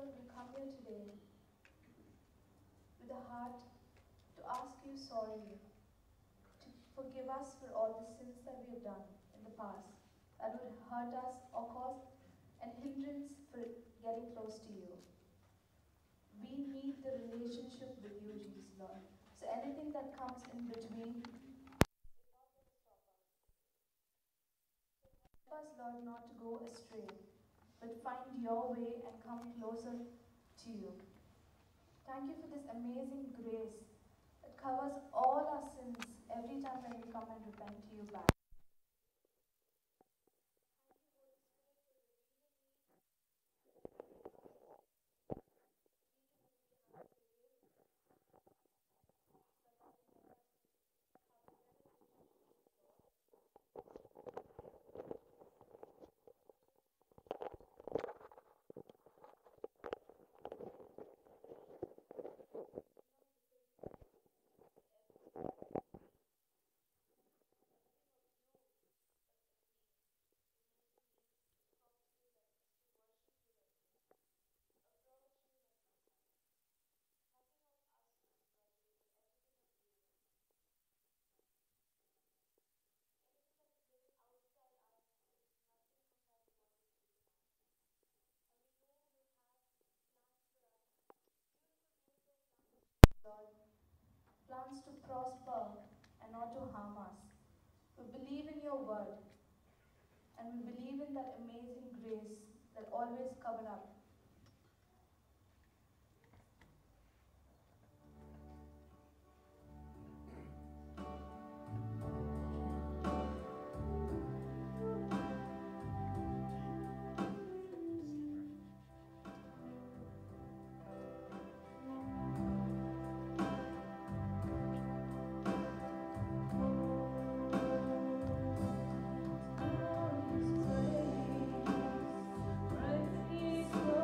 Lord, we come here today with a heart to ask you sorry, to forgive us for all the sins that we have done in the past that would hurt us or cause an hindrance for getting close to you. We need the relationship with you, Jesus, Lord. So anything that comes in between, help us, Lord, not to go astray, but find your way and come closer to you. Thank you for this amazing grace that covers all our sins every time when we come and repent to you back. Lord, plans to prosper and not to harm us. We believe in your word, and we believe in that amazing grace that always covered up. Praise, praise,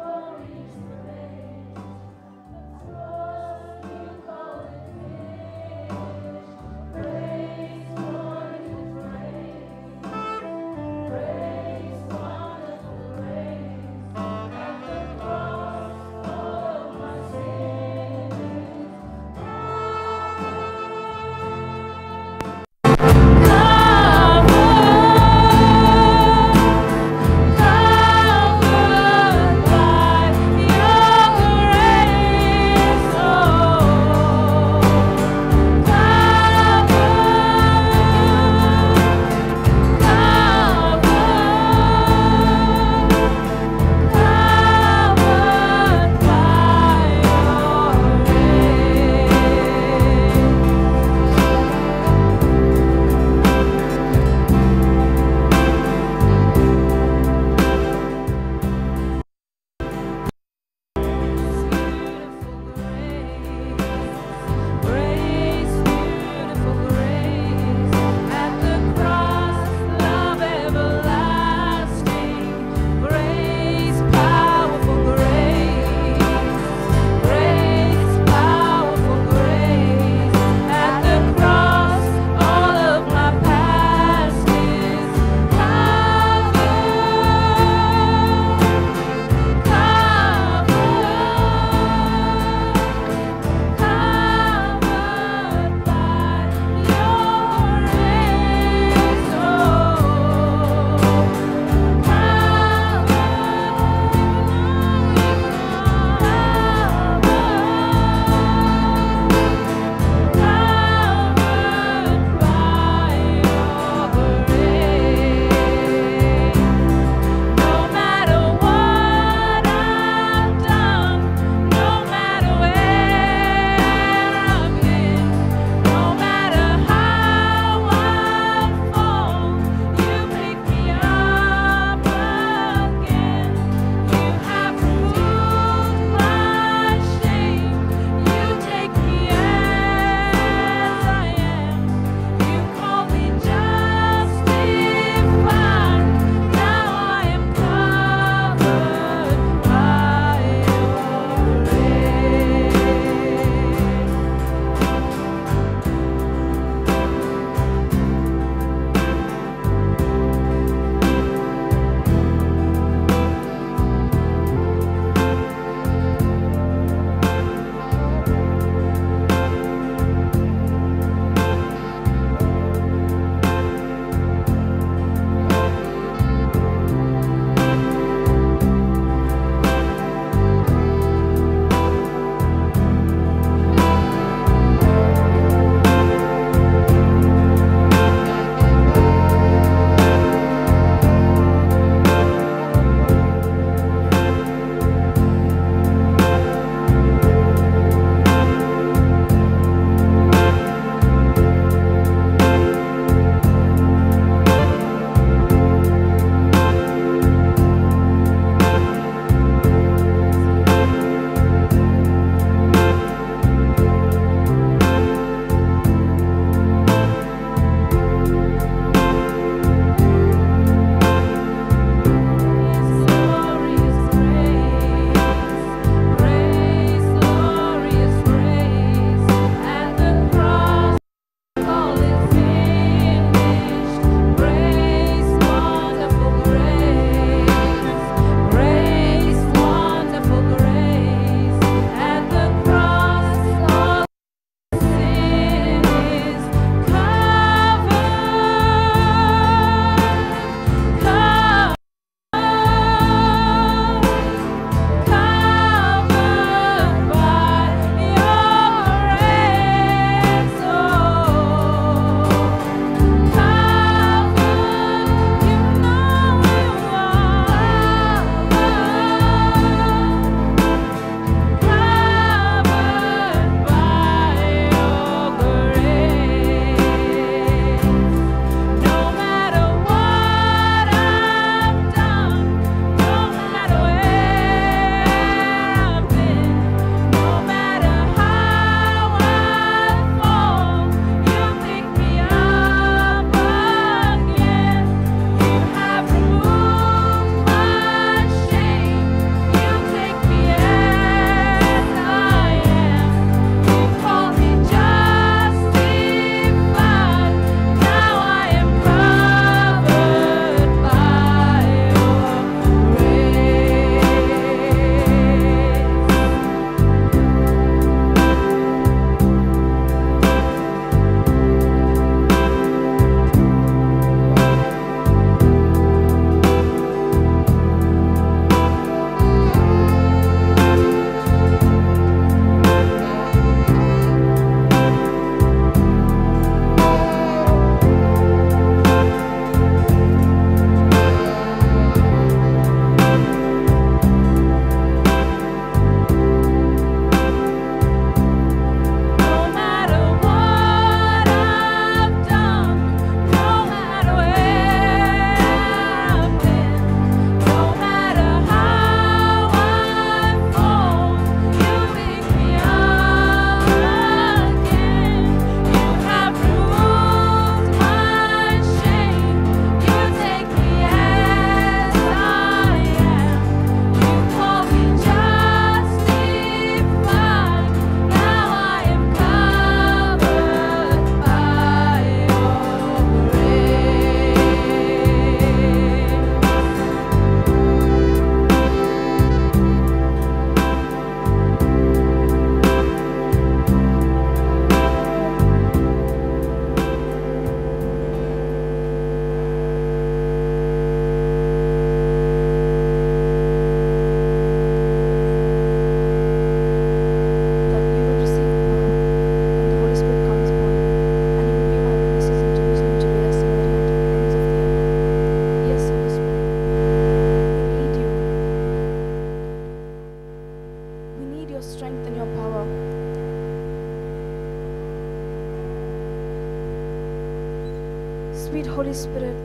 Sweet Holy Spirit,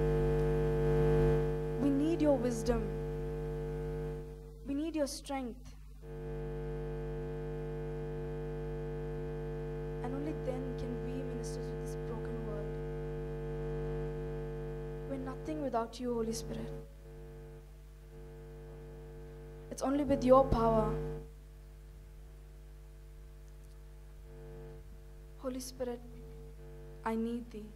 we need your wisdom. We need your strength. And only then can we minister to this broken world. We're nothing without you, Holy Spirit. It's only with your power. Holy Spirit, I need thee.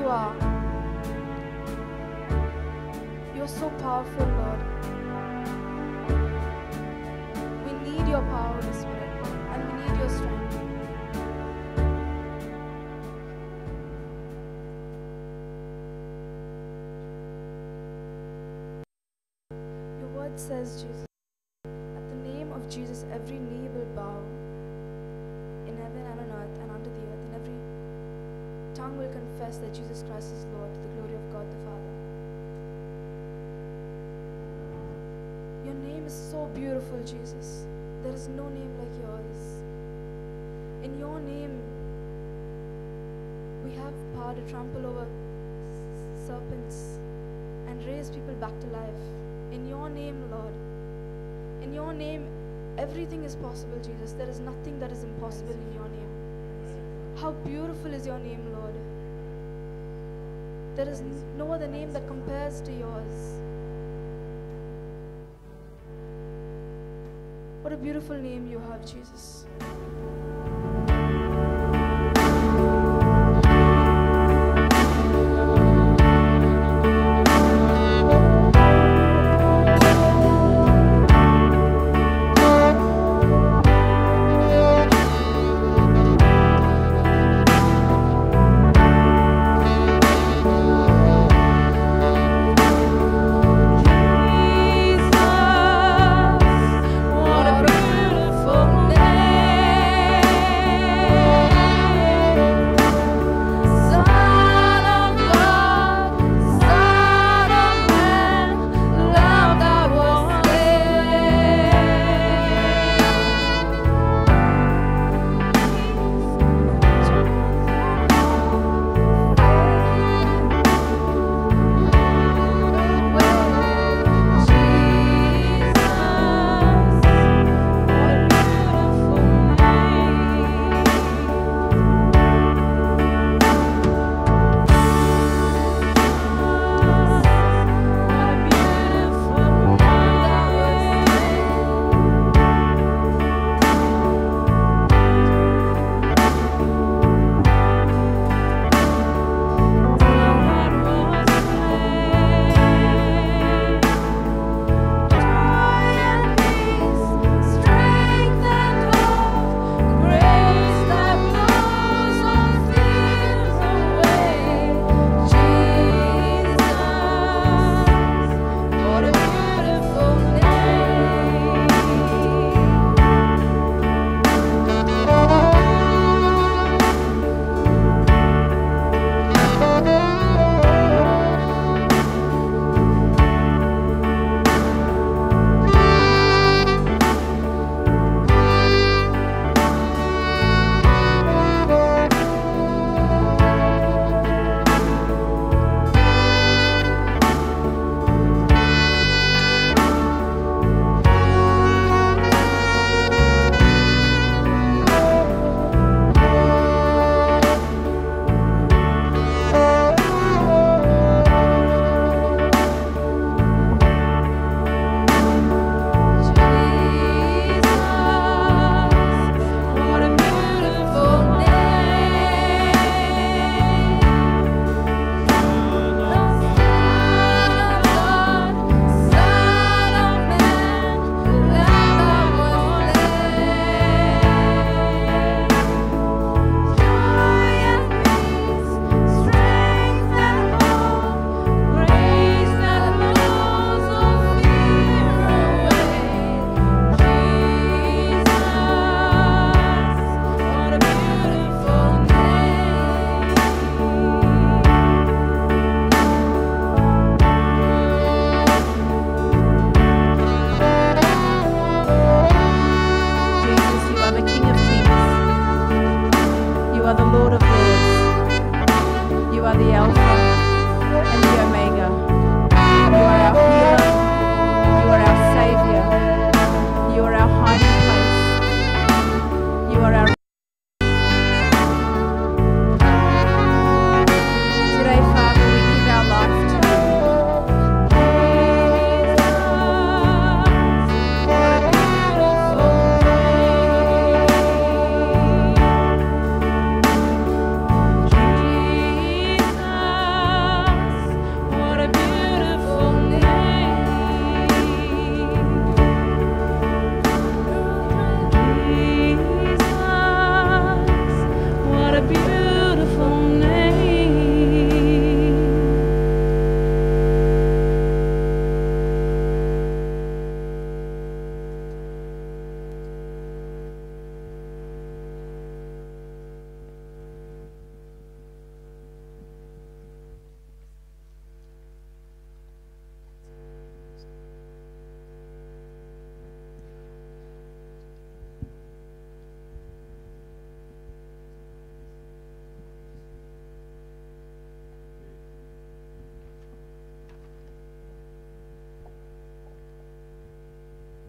are. You are so powerful, Lord. We need your power, Holy Spirit, and we need your strength. Your word says, Jesus, at the name of Jesus, every knee will bow in heaven and on earth and under the earth, and every tongue will confess that Jesus Christ is Lord, to the glory of God the Father. Your name is so beautiful, Jesus. There is no name like yours. In your name, we have power to trample over serpents and raise people back to life. In your name, Lord. In your name, everything is possible, Jesus. There is nothing that is impossible in your name. How beautiful is your name, Lord. There is no other name that compares to yours. What a beautiful name you have, Jesus.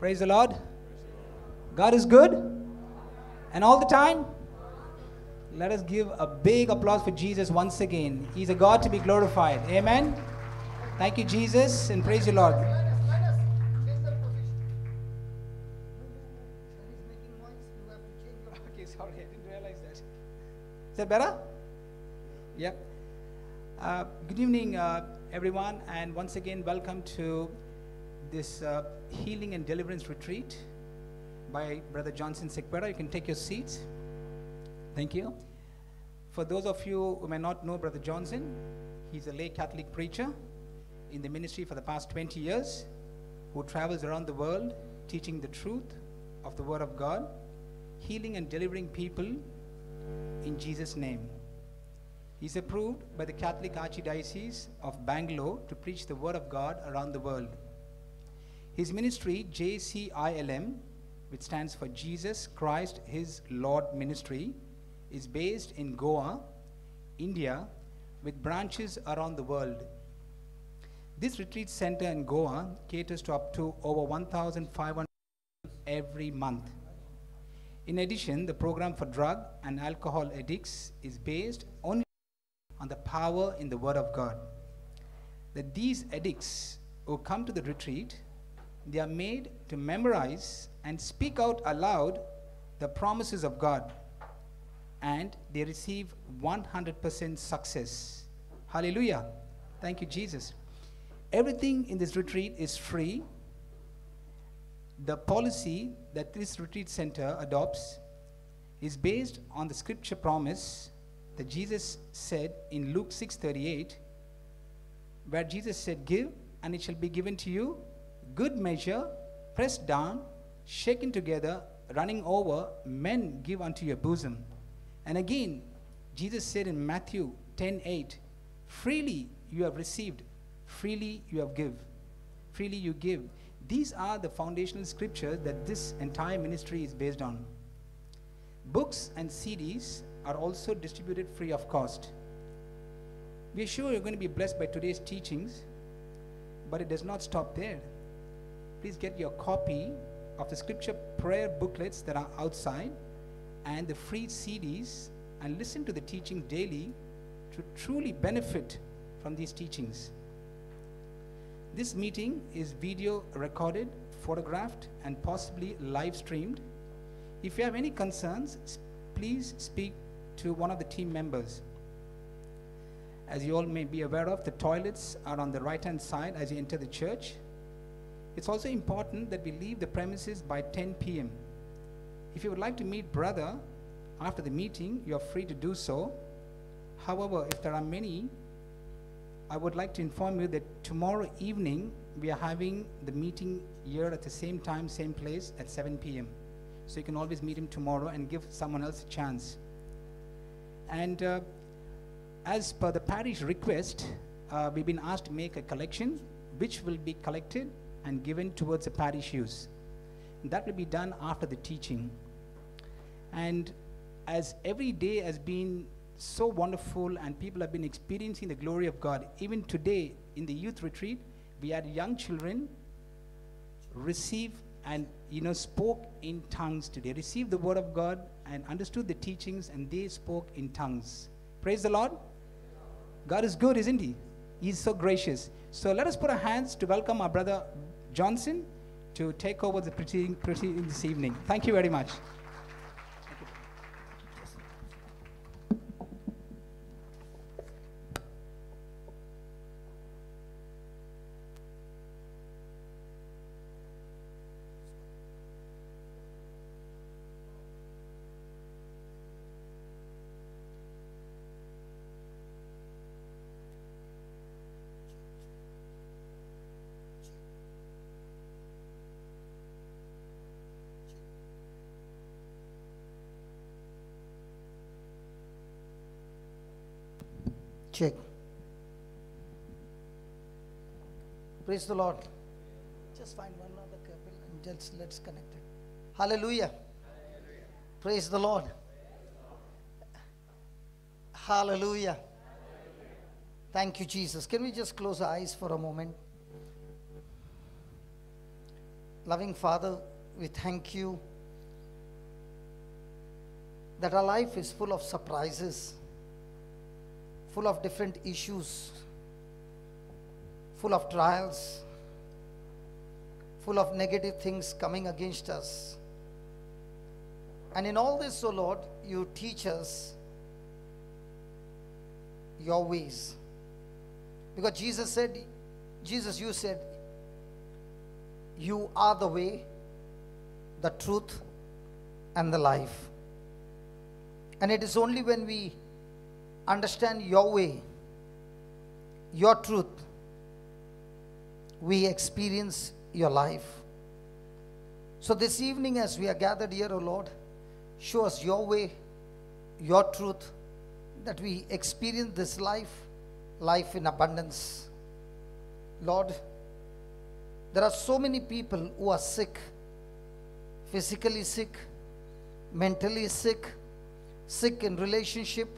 Praise the Lord. God is good. And all the time. Let us give a big applause for Jesus once again. He's a God to be glorified. Amen. Thank you, Jesus, and praise you, Lord. Okay, sorry, I didn't realize that. Is that better? Yep. Good evening, everyone, and once again, welcome to this healing and deliverance retreat by Brother Johnson Sequeira. You can take your seats. Thank you. For those of you who may not know Brother Johnson, he's a lay Catholic preacher in the ministry for the past 20 years who travels around the world teaching the truth of the Word of God, healing and delivering people in Jesus' name. He's approved by the Catholic Archdiocese of Bangalore to preach the Word of God around the world. His ministry, JCILM, which stands for Jesus Christ His Lord Ministry, is based in Goa, India, with branches around the world. This retreat center in Goa caters to up to over 1,500 every month. In addition, the program for drug and alcohol addicts is based only on the power in the Word of God. That these addicts who come to the retreat, they are made to memorize and speak out aloud the promises of God, and they receive 100% success. Hallelujah. Thank you, Jesus. Everything in this retreat is free. The policy that this retreat center adopts is based on the scripture promise that Jesus said in Luke 6:38, where Jesus said, "Give, and it shall be given to you, good measure, pressed down, shaken together, running over, men give unto your bosom." And again, Jesus said in Matthew 10:8, "Freely you have received, freely you have give, freely you give." These are the foundational scriptures that this entire ministry is based on. Books and CDs are also distributed free of cost. We are sure you're going to be blessed by today's teachings, but it does not stop there. Please get your copy of the scripture prayer booklets that are outside and the free CDs, and listen to the teaching daily to truly benefit from these teachings. This meeting is video recorded, photographed, and possibly live streamed. If you have any concerns, please speak to one of the team members. As you all may be aware of, the toilets are on the right-hand side as you enter the church. It's also important that we leave the premises by 10 p.m. If you would like to meet brother after the meeting, you are free to do so. However, if there are many, I would like to inform you that tomorrow evening we are having the meeting here at the same time, same place at 7 p.m. So you can always meet him tomorrow and give someone else a chance. And as per the parish request, we've been asked to make a collection which will be collected and given towards the parish use. That will be done after the teaching. And as every day has been so wonderful and people have been experiencing the glory of God, even today in the youth retreat, we had young children receive and spoke in tongues today, received the word of God and understood the teachings, and they spoke in tongues. Praise the Lord. God is good, isn't He? He's so gracious. So let us put our hands to welcome our brother Johnson to take over the proceeding this evening. Thank you very much. Check. Praise the Lord. Just find one other couple and just let's connect it. Hallelujah. Hallelujah. Praise the Lord. Hallelujah. Hallelujah. Thank you, Jesus. Can we just close our eyes for a moment? Loving Father, we thank you that our life is full of surprises, full of different issues, full of trials, full of negative things coming against us. And in all this, O Lord, you teach us your ways. Because Jesus, you said, you are the way, the truth, and the life. And it is only when we understand your way, your truth, we experience your life. So this evening, as we are gathered here, O Lord, show us your way, your truth, that we experience this life in abundance. Lord, there are so many people who are sick, physically sick, mentally sick, sick in relationship,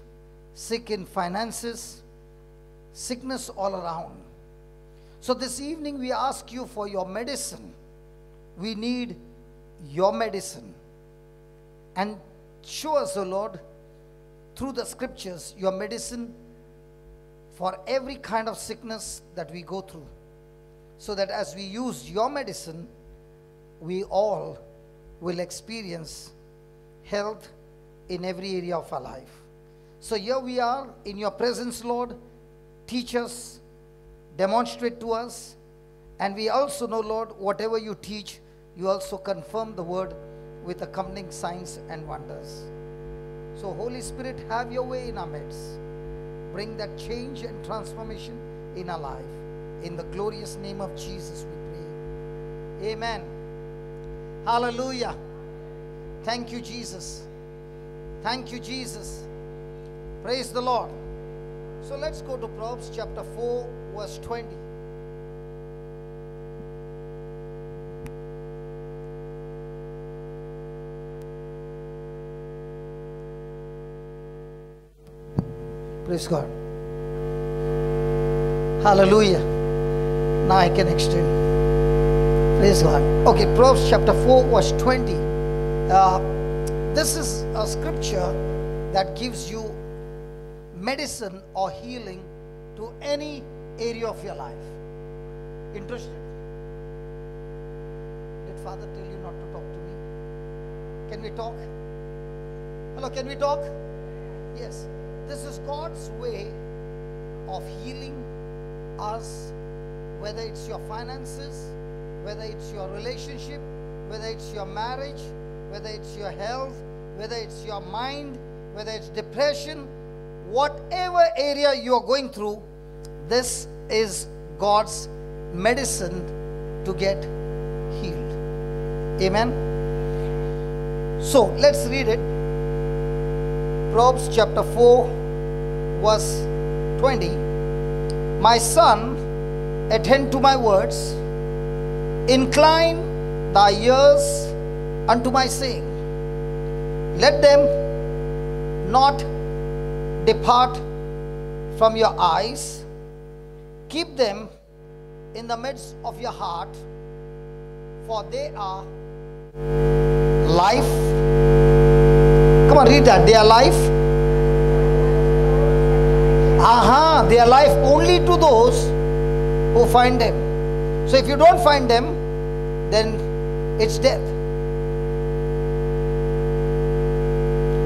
sick in finances, sickness all around. So this evening we ask you for your medicine. We need your medicine. And show us, O Lord, through the scriptures, your medicine for every kind of sickness that we go through. So that as we use your medicine, we all will experience health in every area of our life. So here we are in your presence, Lord. Teach us, demonstrate to us, and we also know, Lord, whatever you teach, you also confirm the word with accompanying signs and wonders. So Holy Spirit, have your way in our midst. Bring that change and transformation in our life. In the glorious name of Jesus we pray. Amen. Hallelujah. Thank you, Jesus. Thank you, Jesus. Praise the Lord. So let's go to Proverbs chapter 4, verse 20. Praise God. Hallelujah. Now I can extend. Praise God. Okay, Proverbs chapter 4, verse 20. This is a scripture that gives you medicine or healing to any area of your life. Interested? Did Father tell you not to talk to me? Can we talk? Hello, can we talk? Yes. This is God's way of healing us, whether it's your finances, whether it's your relationship, whether it's your marriage, whether it's your health, whether it's your mind, whether it's depression, whatever area you are going through, this is God's medicine to get healed. Amen. So let's read it. Proverbs chapter 4, verse 20. My son, attend to my words, incline thy ears unto my saying. Let them not depart from your eyes. Keep them in the midst of your heart, for they are life. Come on, read that. They are life. They are life only to those who find them. So if you don't find them, then it's death.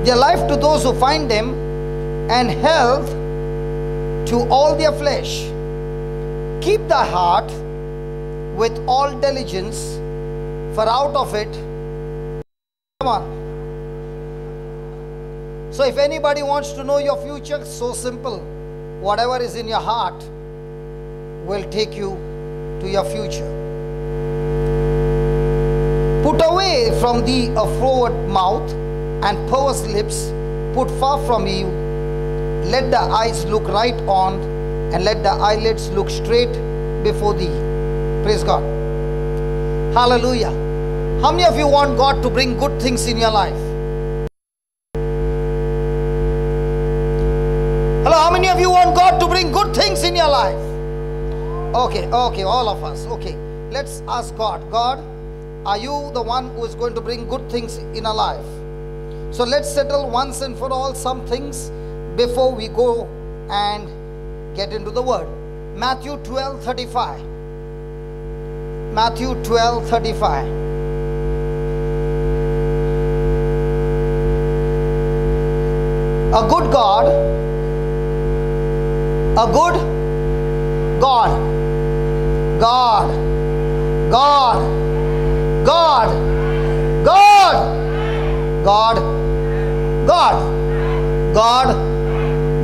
They are life to those who find them, and health to all their flesh. Keep thy heart with all diligence, for out of it, come on. So if anybody wants to know your future, so simple. Whatever is in your heart will take you to your future. Put away from thee a froward mouth and perverse lips, put far from you. Let the eyes look right on, and let the eyelids look straight before thee. Praise God. Hallelujah. How many of you want God to bring good things in your life? Hello, how many of you want God to bring good things in your life? Okay, all of us. Okay, let's ask God. God, Are you the one who is going to bring good things in our life? So let's settle once and for all some things before we go and get into the word. Matthew 12:35. Matthew 12:35. A good God, a good God, God, God, God, God, God, God, God,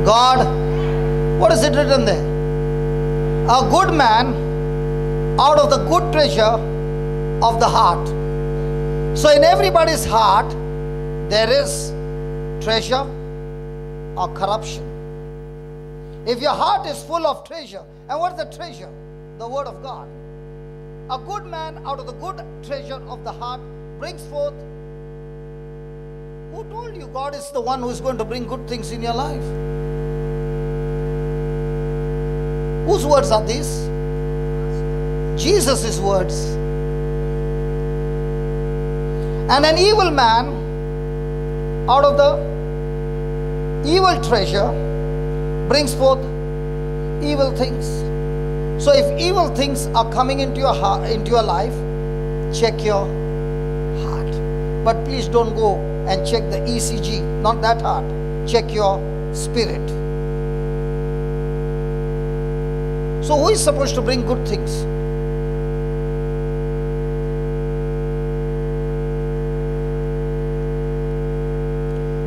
God. What is it written there? A good man out of the good treasure of the heart. So in everybody's heart there is treasure or corruption. If your heart is full of treasure, and what is the treasure? The word of God. A good man out of the good treasure of the heart brings forth. Who told you God is the one who is going to bring good things in your life? Whose words are these? Jesus' words. And an evil man out of the evil treasure brings forth evil things. So if evil things are coming into your heart, into your life, check your heart. But please don't go and check the ECG, not that heart. Check your spirit. So who is supposed to bring good things?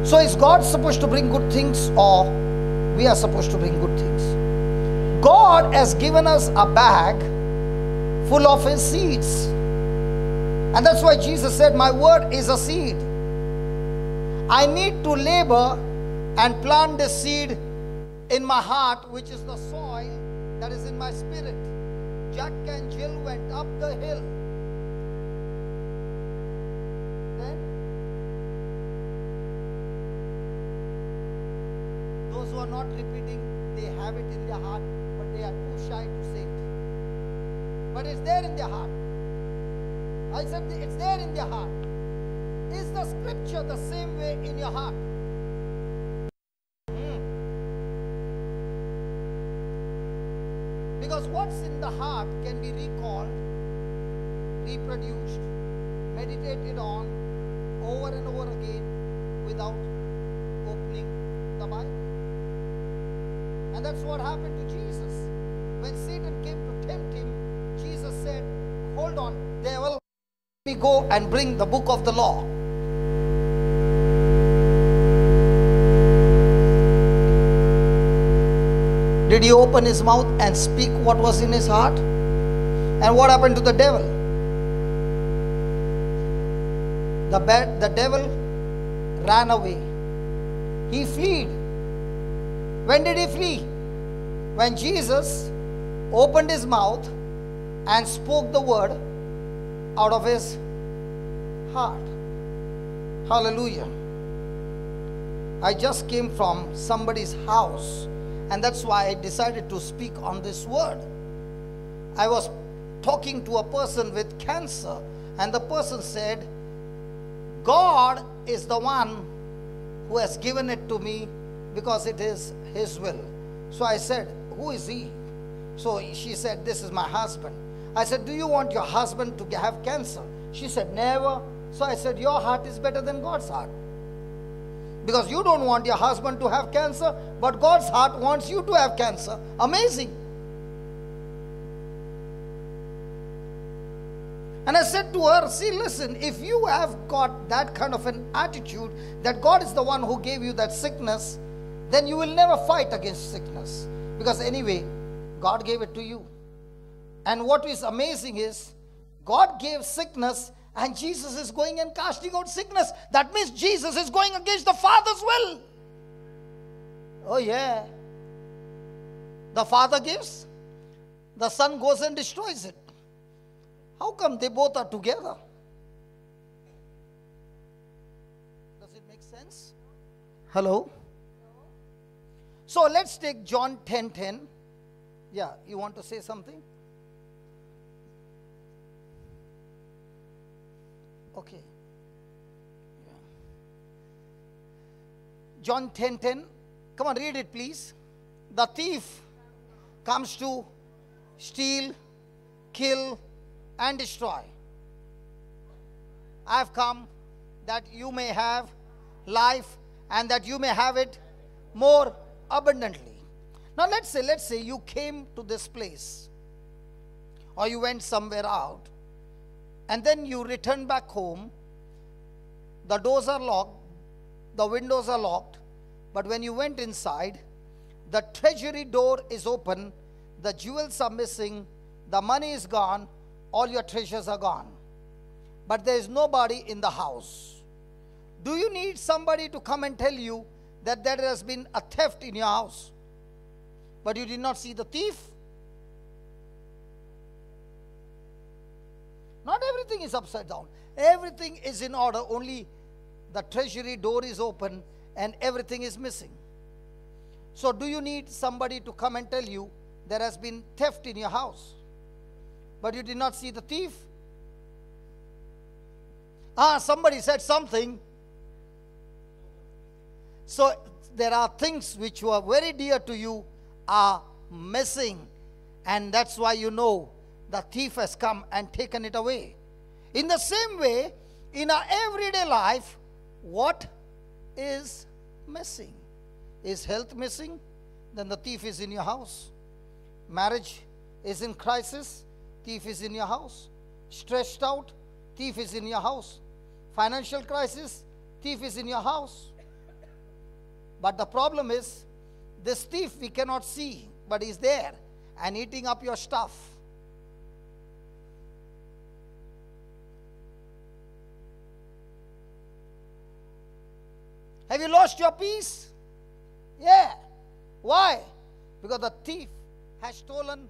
So is God supposed to bring good things, or we are supposed to bring good things? God has given us a bag full of His seeds. And that's why Jesus said, my word is a seed. I need to labor and plant the seed in my heart, which is the soil that is in my spirit. Jack and Jill went up the hill. Then those who are not repeating, they have it in their heart, but they are too shy to say it. But it's there in their heart. I said it's there in their heart. Is the scripture the same way in your heart? Because what's in the heart can be recalled, reproduced, meditated on over and over again without opening the Bible. And that's what happened to Jesus. When Satan came to tempt him, Jesus said, hold on, devil, let me go and bring the book of the law. Did he open his mouth and speak what was in his heart? And what happened to the devil? The devil ran away. He fled. When did he flee? When Jesus opened his mouth and spoke the word out of his heart. Hallelujah. I just came from somebody's house, and that's why I decided to speak on this word. I was talking to a person with cancer, and the person said, God is the one who has given it to me because it is His will. So I said, who is he? So she said, this is my husband. I said, do you want your husband to have cancer? She said, never. So I said, your heart is better than God's heart. Because you don't want your husband to have cancer, but God's heart wants you to have cancer. Amazing. And I said to her, see, listen, if you have got that kind of an attitude that God is the one who gave you that sickness, then you will never fight against sickness. Because anyway, God gave it to you. And what is amazing is, God gave sickness, and Jesus is going and casting out sickness. That means Jesus is going against the Father's will. Oh yeah. The Father gives, the Son goes and destroys it. How come they both are together? Does it make sense? Hello? So let's take John 10:10. Yeah, you want to say something? Okay. Yeah. John 10:10. Come on, read it, please. The thief comes to steal, kill, and destroy. I have come that you may have life and that you may have it more abundantly. Now let's say you came to this place or you went somewhere out and then you return back home. The doors are locked, the windows are locked, but when you went inside, the treasury door is open, the jewels are missing, the money is gone, all your treasures are gone. But there is nobody in the house. Do you need somebody to come and tell you that there has been a theft in your house, but you did not see the thief? Not everything is upside down. Everything is in order. Only the treasury door is open and everything is missing. So do you need somebody to come and tell you there has been theft in your house, but you did not see the thief? Somebody said something. So there are things which were very dear to you are missing, and that's why you know the thief has come and taken it away. In the same way, in our everyday life, what is missing? Is health missing? Then the thief is in your house. Marriage is in crisis, thief is in your house. Stressed out, thief is in your house. Financial crisis, thief is in your house. But the problem is, this thief we cannot see, but is there and eating up your stuff. Have you lost your peace? Yeah. Why? Because the thief has stolen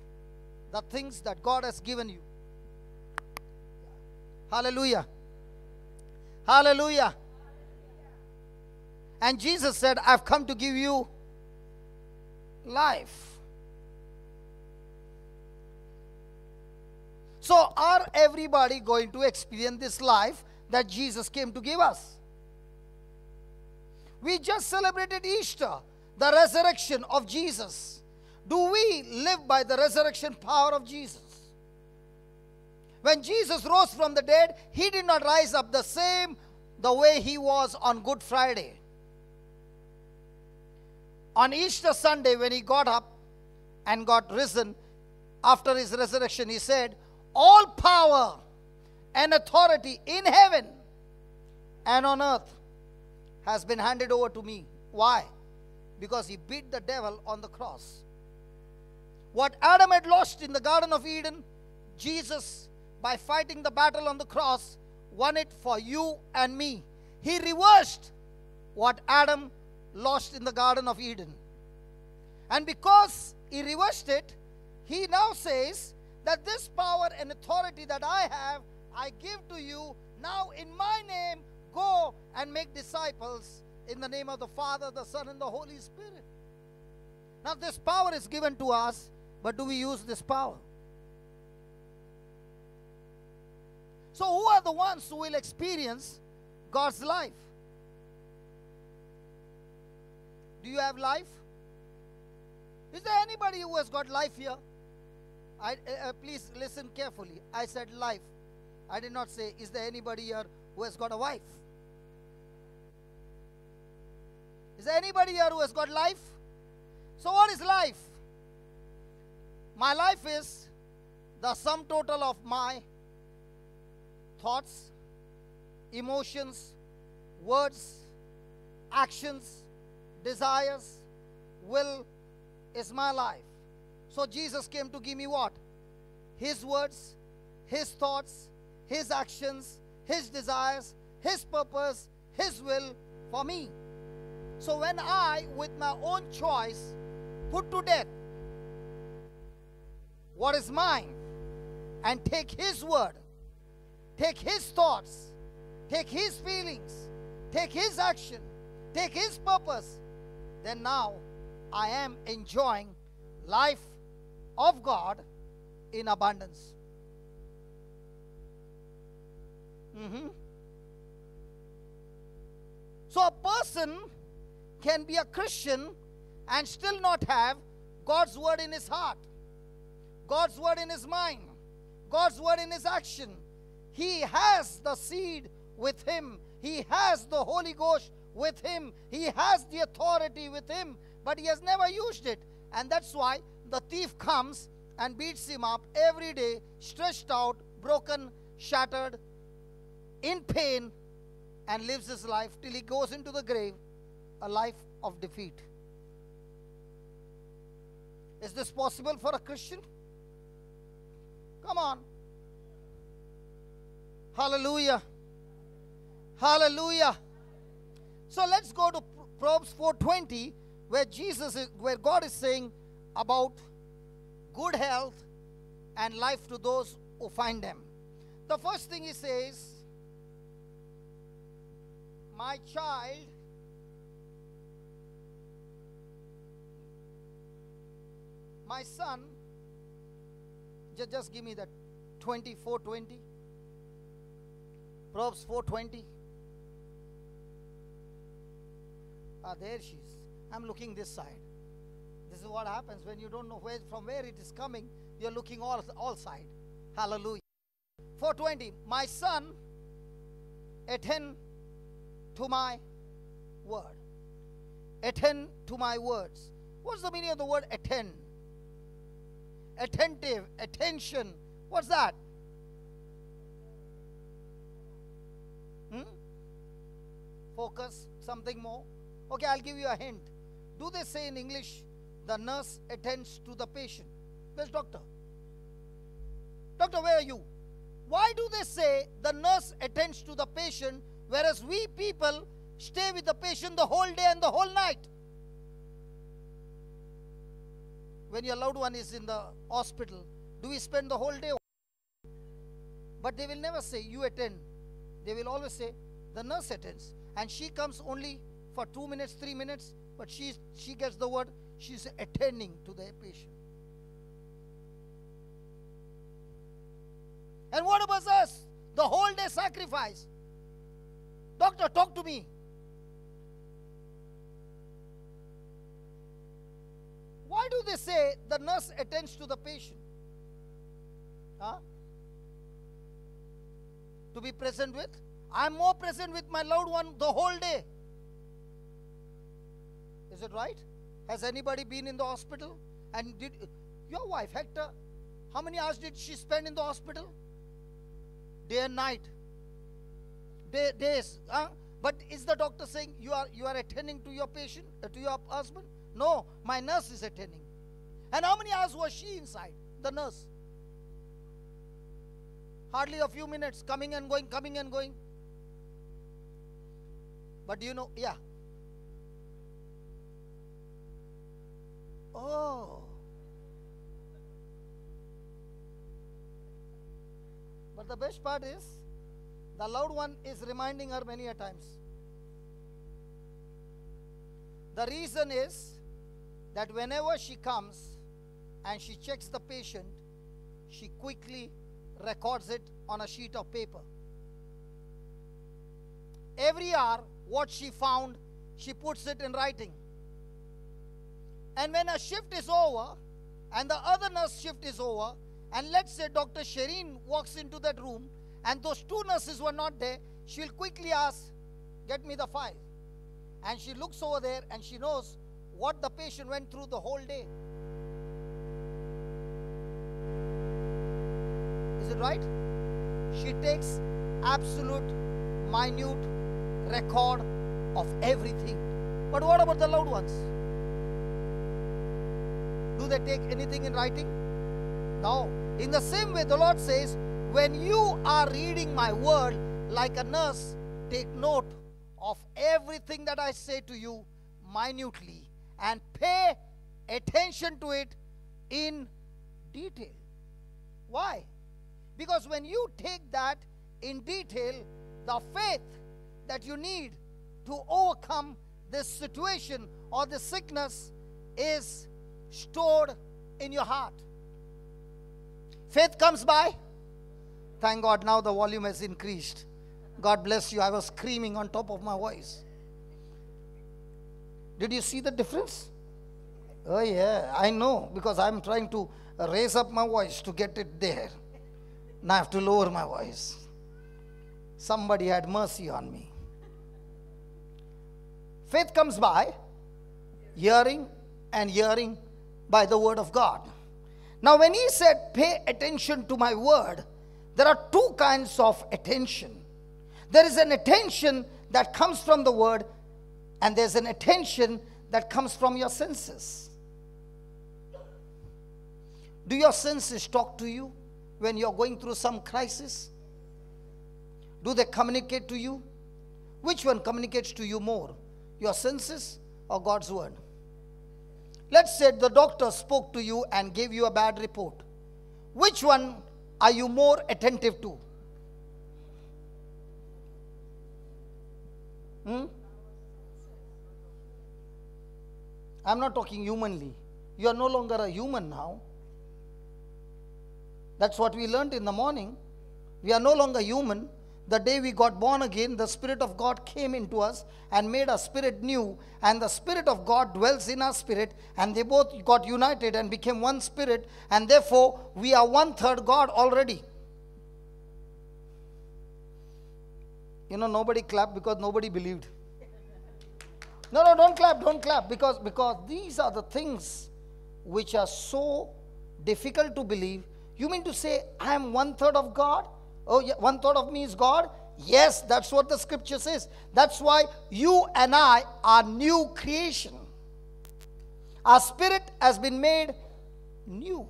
the things that God has given you. Hallelujah. Hallelujah. And Jesus said, I've come to give you life. So are everybody going to experience this life that Jesus came to give us? We just celebrated Easter, the resurrection of Jesus. Do we live by the resurrection power of Jesus? When Jesus rose from the dead, he did not rise up the way he was on Good Friday. On Easter Sunday, when he got up and got risen, after his resurrection, he said, all power and authority in heaven and on earth has been handed over to me. Why? Because he beat the devil on the cross. What Adam had lost in the Garden of Eden, Jesus, by fighting the battle on the cross, won it for you and me. He reversed what Adam lost in the Garden of Eden. And because he reversed it, he now says that this power and authority that I have, I give to you. Now in my name, go and make disciples in the name of the Father, the Son, and the Holy Spirit. Now this power is given to us, but do we use this power? So who are the ones who will experience God's life? Do you have life? Is there anybody who has got life here? Please listen carefully. I said life. I did not say, is there anybody here who has got a wife? Is there anybody here who has got life? So what is life? My life is the sum total of my thoughts, emotions, words, actions, desires, will is my life. So Jesus came to give me what? His words, his thoughts, his actions, his desires, his purpose, his will for me. So when I, with my own choice, put to death what is mine and take his word, take his thoughts, take his feelings, take his action, take his purpose, then now I am enjoying life of God in abundance. So a person can be a Christian and still not have God's word in his heart, God's word in his mind, God's word in his action. He has the seed with him. He has the Holy Ghost with him. He has the authority with him, but he has never used it. And that's why the thief comes and beats him up every day, stretched out, broken, shattered, in pain, and lives his life till he goes into the grave, a life of defeat. Is this possible for a Christian? Come on. Hallelujah. Hallelujah. So let's go to Proverbs 4:20, where God is saying about good health and life to those who find them. The first thing he says, my child, my son, just give me that 24:20. Proverbs 4:20. There she is. I'm looking this side. This is what happens when you don't know from where it is coming. You're looking all side. Hallelujah. 4:20. My son, attend to my word. Attend to my words. What's the meaning of the word attend? Attentive, attention. What's that? Focus, something more. Okay, I'll give you a hint. Do they say in English, the nurse attends to the patient? Where's doctor? Doctor, where are you? Why do they say the nurse attends to the patient, whereas we people stay with the patient the whole day and the whole night? When your loved one is in the hospital, do we spend the whole day? But they will never say, you attend. They will always say, the nurse attends. And she comes only for 2 minutes, 3 minutes, but she gets the word, she's attending to the patient. And what about us? The whole day sacrifice. Doctor, talk to me. Why do they say the nurse attends to the patient? Huh? To be present with? I'm more present with my loved one the whole day. Is it right? Has anybody been in the hospital? And did your wife, Hector, how many hours did she spend in the hospital? Day and night. Days. Huh? But is the doctor saying you are attending to your patient, to your husband? No, my nurse is attending. And how many hours was she inside? The nurse. Hardly a few minutes, coming and going, coming and going. But do you know, yeah. Oh. But the best part is, the loved one is reminding her many a times. The reason is that whenever she comes and she checks the patient, she quickly records it on a sheet of paper. Every hour, what she found, she puts it in writing. And when a shift is over, and the other nurse shift is over, and let's say Dr. Shireen walks into that room, and those two nurses were not there, she'll quickly ask, get me the file. And she looks over there, and she knows what the patient went through the whole day. Is it right? She takes absolute, minute record of everything. But what about the loved ones? Do they take anything in writing? No. In the same way, the Lord says, when you are reading my word like a nurse, take note of everything that I say to you minutely and pay attention to it in detail. Why? Because when you take that in detail, the faith that you need to overcome this situation or this sickness is stored in your heart. Faith comes by. Thank God now the volume has increased. God bless you. I was screaming on top of my voice. Did you see the difference? Oh yeah, I know, because I'm trying to raise up my voice to get it there. Now I have to lower my voice. Somebody had mercy on me. Faith comes by hearing, and hearing by the word of God. Now when he said, pay attention to my word, there are two kinds of attention. There is an attention that comes from the word, and there's an attention that comes from your senses. Do your senses talk to you when you're going through some crisis? Do they communicate to you? Which one communicates to you more? Your senses or God's word? Let's say the doctor spoke to you and gave you a bad report. Which one are you more attentive to? I'm not talking humanly. You are no longer a human now. That's what we learned in the morning. We are no longer human. The day we got born again, the Spirit of God came into us and made our spirit new. And the Spirit of God dwells in our spirit. And they both got united and became one spirit. And therefore, we are 1/3 God already. You know, nobody clapped because nobody believed. No, don't clap. Because these are the things which are so difficult to believe. You mean to say, I am 1/3 of God? Oh, yeah, 1/3 of me is God? Yes, that's what the scripture says. That's why you and I are new creation. Our spirit has been made new.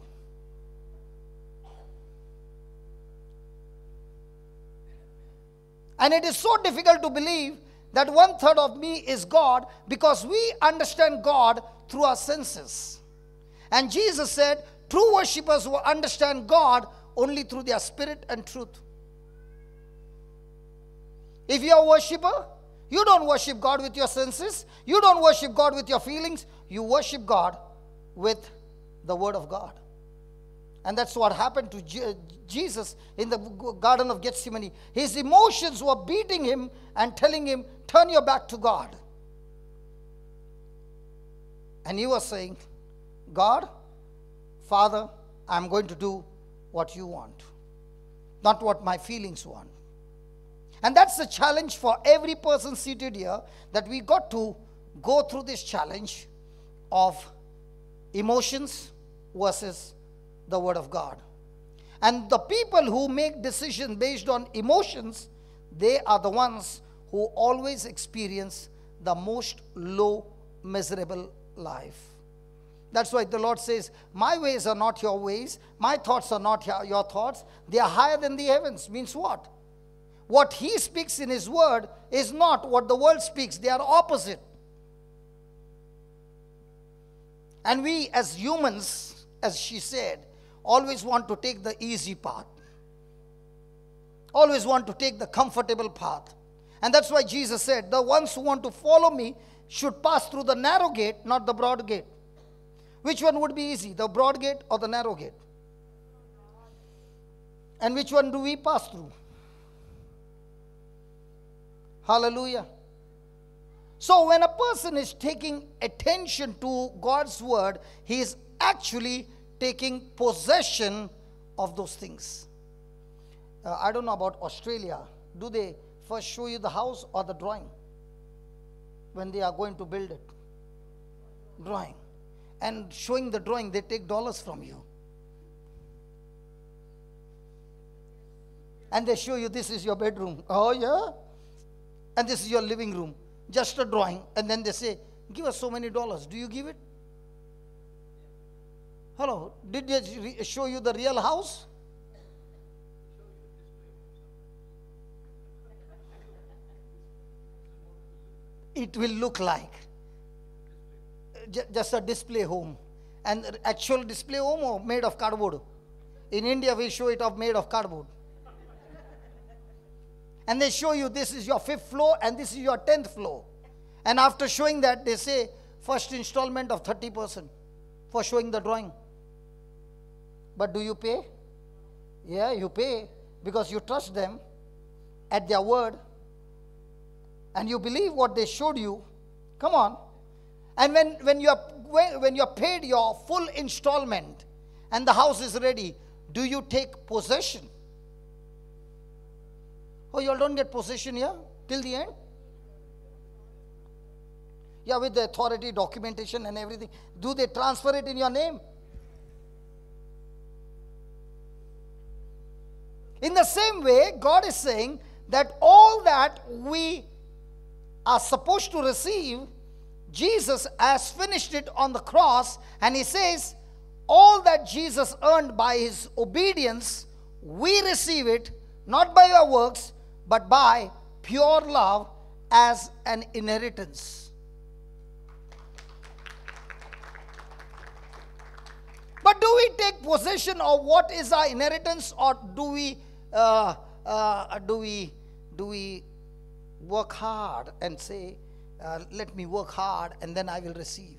And it is so difficult to believe that 1/3 of me is God, because we understand God through our senses. And Jesus said, true worshippers will understand God only through their spirit and truth. If you are a worshipper, you don't worship God with your senses. You don't worship God with your feelings. You worship God with the word of God. And that's what happened to Jesus in the Garden of Gethsemane. His emotions were beating him and telling him, turn your back to God. And he was saying, God, Father, I'm going to do what you want, not what my feelings want. And that's the challenge for every person seated here, that we got to go through this challenge of emotions versus the word of God. And the people who make decisions based on emotions, they are the ones who always experience the most low, miserable life. That's why the Lord says, my ways are not your ways, my thoughts are not your thoughts, they are higher than the heavens. Means what? What he speaks in his word is not what the world speaks. They are opposite. And we as humans, as she said, always want to take the easy path. Always want to take the comfortable path. And that's why Jesus said, the ones who want to follow me should pass through the narrow gate, not the broad gate. Which one would be easy, the broad gate or the narrow gate? And which one do we pass through? Hallelujah. So when a person is taking attention to God's word, he is actually taking possession of those things. I don't know about Australia. Do they first show you the house or the drawing when they are going to build it? Drawing. And showing the drawing, they take dollars from you. And they show you, this is your bedroom. Oh yeah? And this is your living room. Just a drawing. And then they say, give us so many dollars. Do you give it? Hello, did they show you the real house? It will look like just a display home. And actual display home or made of cardboard? In India, we show it of made of cardboard. And they show you, this is your 5th floor and this is your 10th floor. And after showing that, they say, first installment of 30% for showing the drawing. But do you pay? Yeah, you pay because you trust them at their word. And you believe what they showed you. Come on. And when you are paid your full installment and the house is ready, do you take possession? Oh, you all don't get possession here till the end? Yeah, with the authority, documentation and everything. Do they transfer it in your name? In the same way, God is saying that all that we are supposed to receive, Jesus has finished it on the cross, and he says, all that Jesus earned by his obedience, we receive it, not by our works, but by pure love as an inheritance. But do we take possession of what is our inheritance, or do we work hard and say, let me work hard and then I will receive?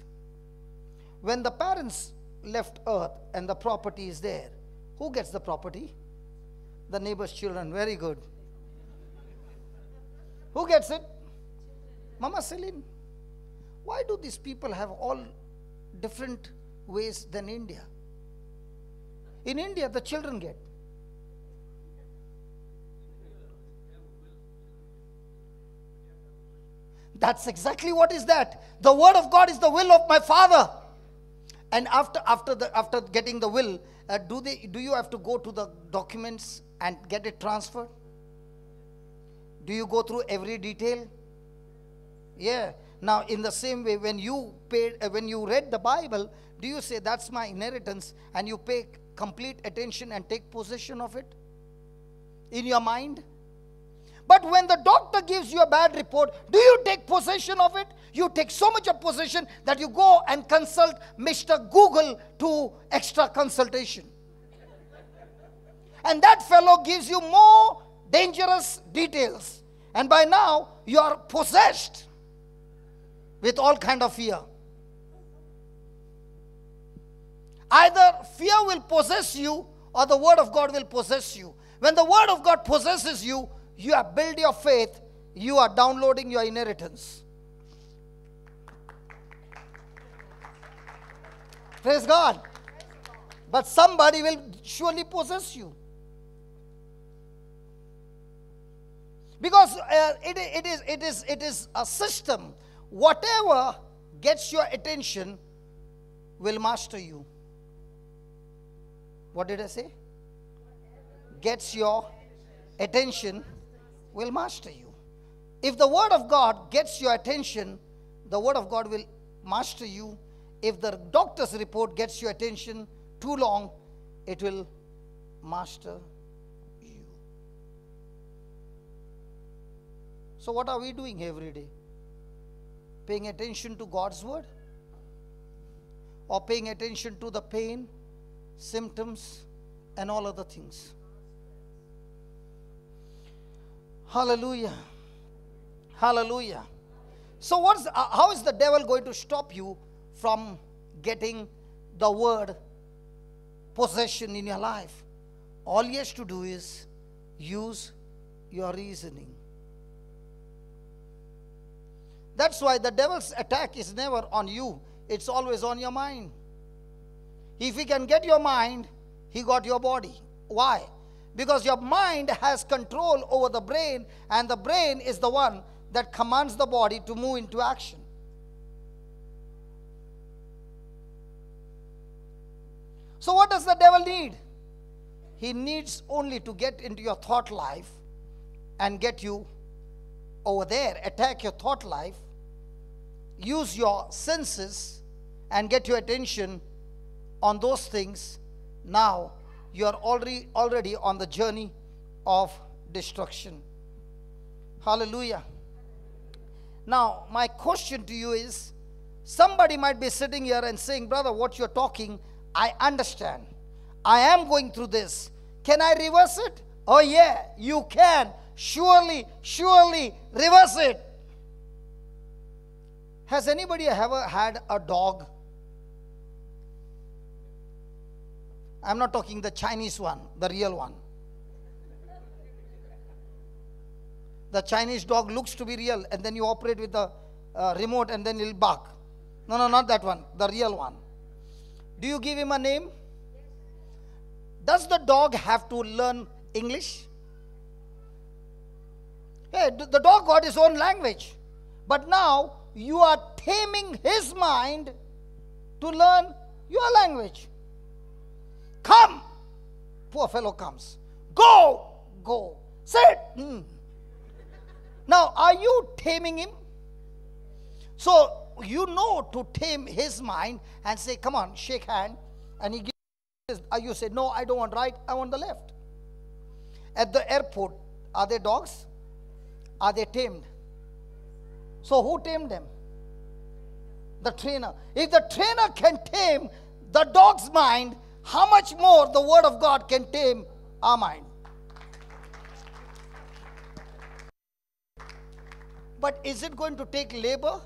When the parents left earth and the property is there, who gets the property? The neighbor's children. Very good. Who gets it? Mama Celine. Why do these people have all different ways than India? In India, the children get. That's exactly what is that. The word of God is the will of my Father. And after getting the will, do you have to go to the documents and get it transferred? Do you go through every detail? Yeah. Now, in the same way, when you read the Bible, do you say that's my inheritance, and you pay complete attention and take possession of it in your mind? But when the doctor gives you a bad report, do you take possession of it? You take so much of possession that you go and consult Mr. Google to extra consultation. And that fellow gives you more dangerous details. And by now, you are possessed with all kind of fear. Either fear will possess you, or the word of God will possess you. When the word of God possesses you, you have built your faith, you are downloading your inheritance. Praise God. But somebody will surely possess you. Because it is a system. Whatever gets your attention will master you. What did I say? Gets your attention will master you. If the word of God gets your attention, the word of God will master you. If the doctor's report gets your attention too long, it will master you. So what are we doing every day? Paying attention to God's word? Or paying attention to the pain, symptoms, and all other things? Hallelujah. Hallelujah. So how is the devil going to stop you from getting the word possession in your life? All he has to do is use your reasoning. That's why the devil's attack is never on you. It's always on your mind. If he can get your mind, he got your body. Why? Because your mind has control over the brain, and the brain is the one that commands the body to move into action. So what does the devil need? He needs only to get into your thought life and get you over there, attack your thought life, use your senses and get your attention on those things. Now you are already on the journey of destruction. Hallelujah. Now my question to you is, somebody might be sitting here and saying, brother, what you're talking, I understand. I am going through this. Can I reverse it? Oh yeah, you can. Surely reverse it. Has anybody ever had a dog? I'm not talking the Chinese one, the real one. The Chinese dog looks to be real, and then you operate with the remote and then it'll bark. No, no, not that one. The real one. Do you give him a name? Does the dog have to learn English? Hey, the dog got his own language. But now you are taming his mind to learn your language. Come. Poor fellow comes. Go. Go. Sit. Now, are you taming him? So, you know to tame his mind and say, come on, shake hand. And he gives, you say, no, I don't want right, I want the left. At the airport, are there dogs? Are they tamed? So, who tamed them? The trainer. If the trainer can tame the dog's mind, how much more the word of God can tame our mind? But is it going to take labor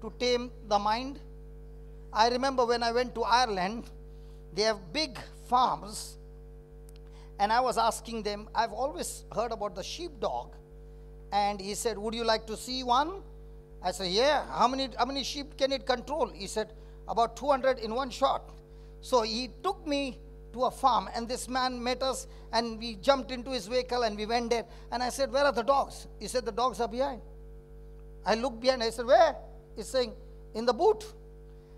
to tame the mind? I remember when I went to Ireland, they have big farms, and I was asking them, I've always heard about the sheepdog, and he said, would you like to see one? I said, yeah. How many sheep can it control? He said, about 200 in one shot. So he took me to a farm, and this man met us, and we jumped into his vehicle and we went there, and I said, where are the dogs? He said, the dogs are behind. I looked behind, I said, where? He's saying, in the boot.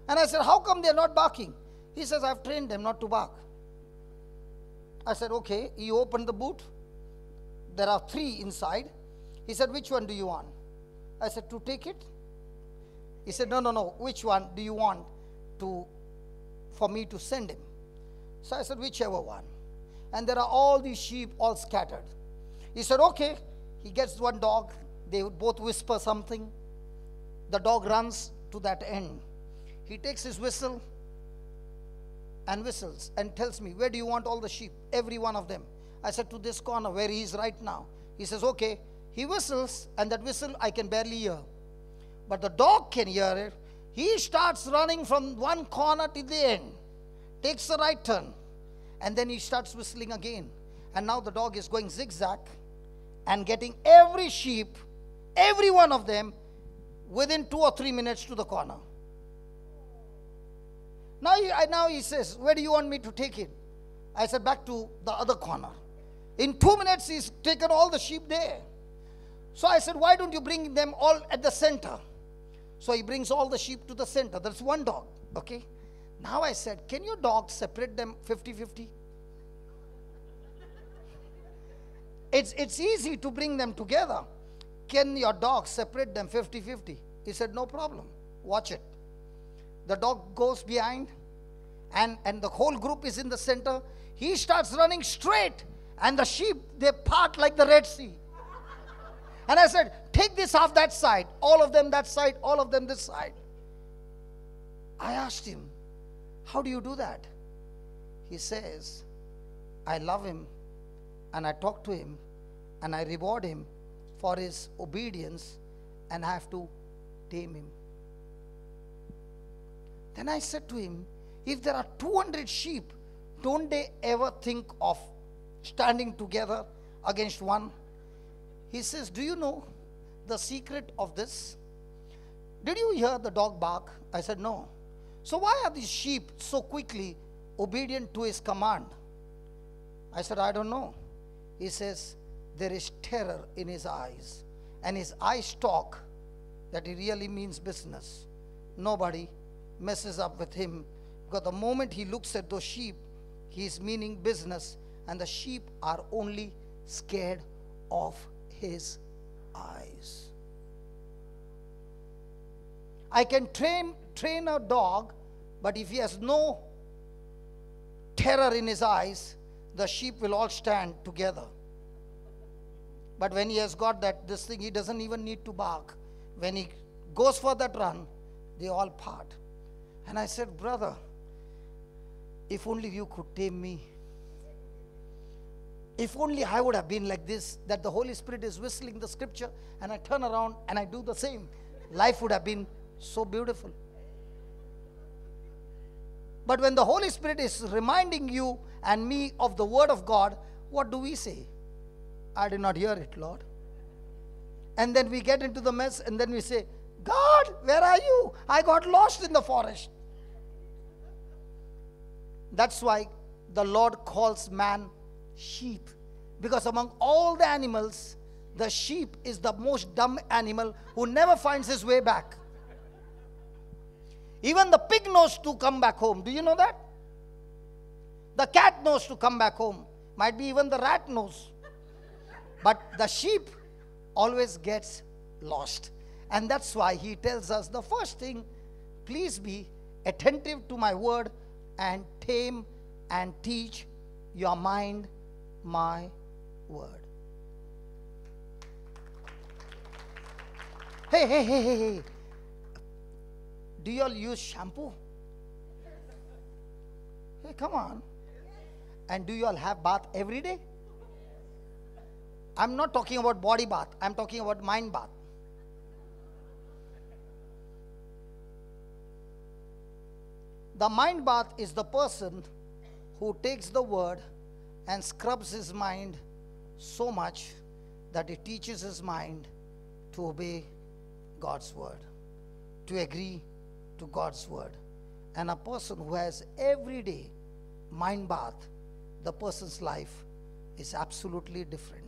And I said, how come they're not barking? He says, I've trained them not to bark. I said, okay. He opened the boot. There are 3 inside. He said, which one do you want? I said, to take it? He said, no, no, no. Which one do you want for me to send him? So I said, whichever one. And there are all these sheep all scattered. He said, okay. He gets one dog. They would both whisper something. The dog runs to that end. He takes his whistle and whistles and tells me, where do you want all the sheep? Every one of them. I said, to this corner where he is right now. He says, okay. He whistles, and that whistle I can barely hear. But the dog can hear it. He starts running from one corner to the end. Takes a right turn. And then he starts whistling again. And now the dog is going zigzag and getting every sheep, every one of them, within 2 or 3 minutes to the corner. Now he says, where do you want me to take it? I said, back to the other corner. In 2 minutes, he's taken all the sheep there. So I said, why don't you bring them all at the center? So he brings all the sheep to the center. That's one dog, okay? Now I said, can your dog separate them 50-50? It's easy to bring them together. Can your dog separate them 50-50? He said, no problem. Watch it. The dog goes behind, and the whole group is in the center. He starts running straight, and the sheep, they part like the Red Sea. And I said, take this off that side. All of them that side, all of them this side. I asked him, how do you do that? He says, I love him, and I talk to him, and I reward him for his obedience, and I have to tame him. Then I said to him, if there are 200 sheep, don't they ever think of standing together against one? He says, do you know the secret of this? Did you hear the dog bark? I said, no. So why are these sheep so quickly obedient to his command? I said, I don't know. He says, there is terror in his eyes, and his eyes talk that he really means business. Nobody messes up with him, because the moment he looks at those sheep, he is meaning business, and the sheep are only scared of his eyes. I can train a dog, but if he has no terror in his eyes, the sheep will all stand together. But when he has got this thing, he doesn't even need to bark. When he goes for that run, they all part. And I said, brother, if only you could tame me. If only I would have been like this, that the Holy Spirit is whistling the scripture, and I turn around and I do the same. Life would have been so beautiful. But when the Holy Spirit is reminding you and me of the word of God, what do we say? I did not hear it, Lord. And then we get into the mess, and then we say, God, where are you? I got lost in the forest. That's why the Lord calls man sheep. Because among all the animals, the sheep is the most dumb animal who never finds his way back. Even the pig knows to come back home. Do you know that? The cat knows to come back home. Might be even the rat knows. But the sheep always gets lost. And that's why he tells us the first thing, please be attentive to my word and tame and teach your mind my word. Hey. Do you all use shampoo? Hey, come on. And do you all have bath every day? I'm not talking about body bath. I'm talking about mind bath. The mind bath is the person who takes the word and scrubs his mind so much that it teaches his mind to obey God's word, to agree to God's word. And a person who has every day mind bath, the person's life is absolutely different.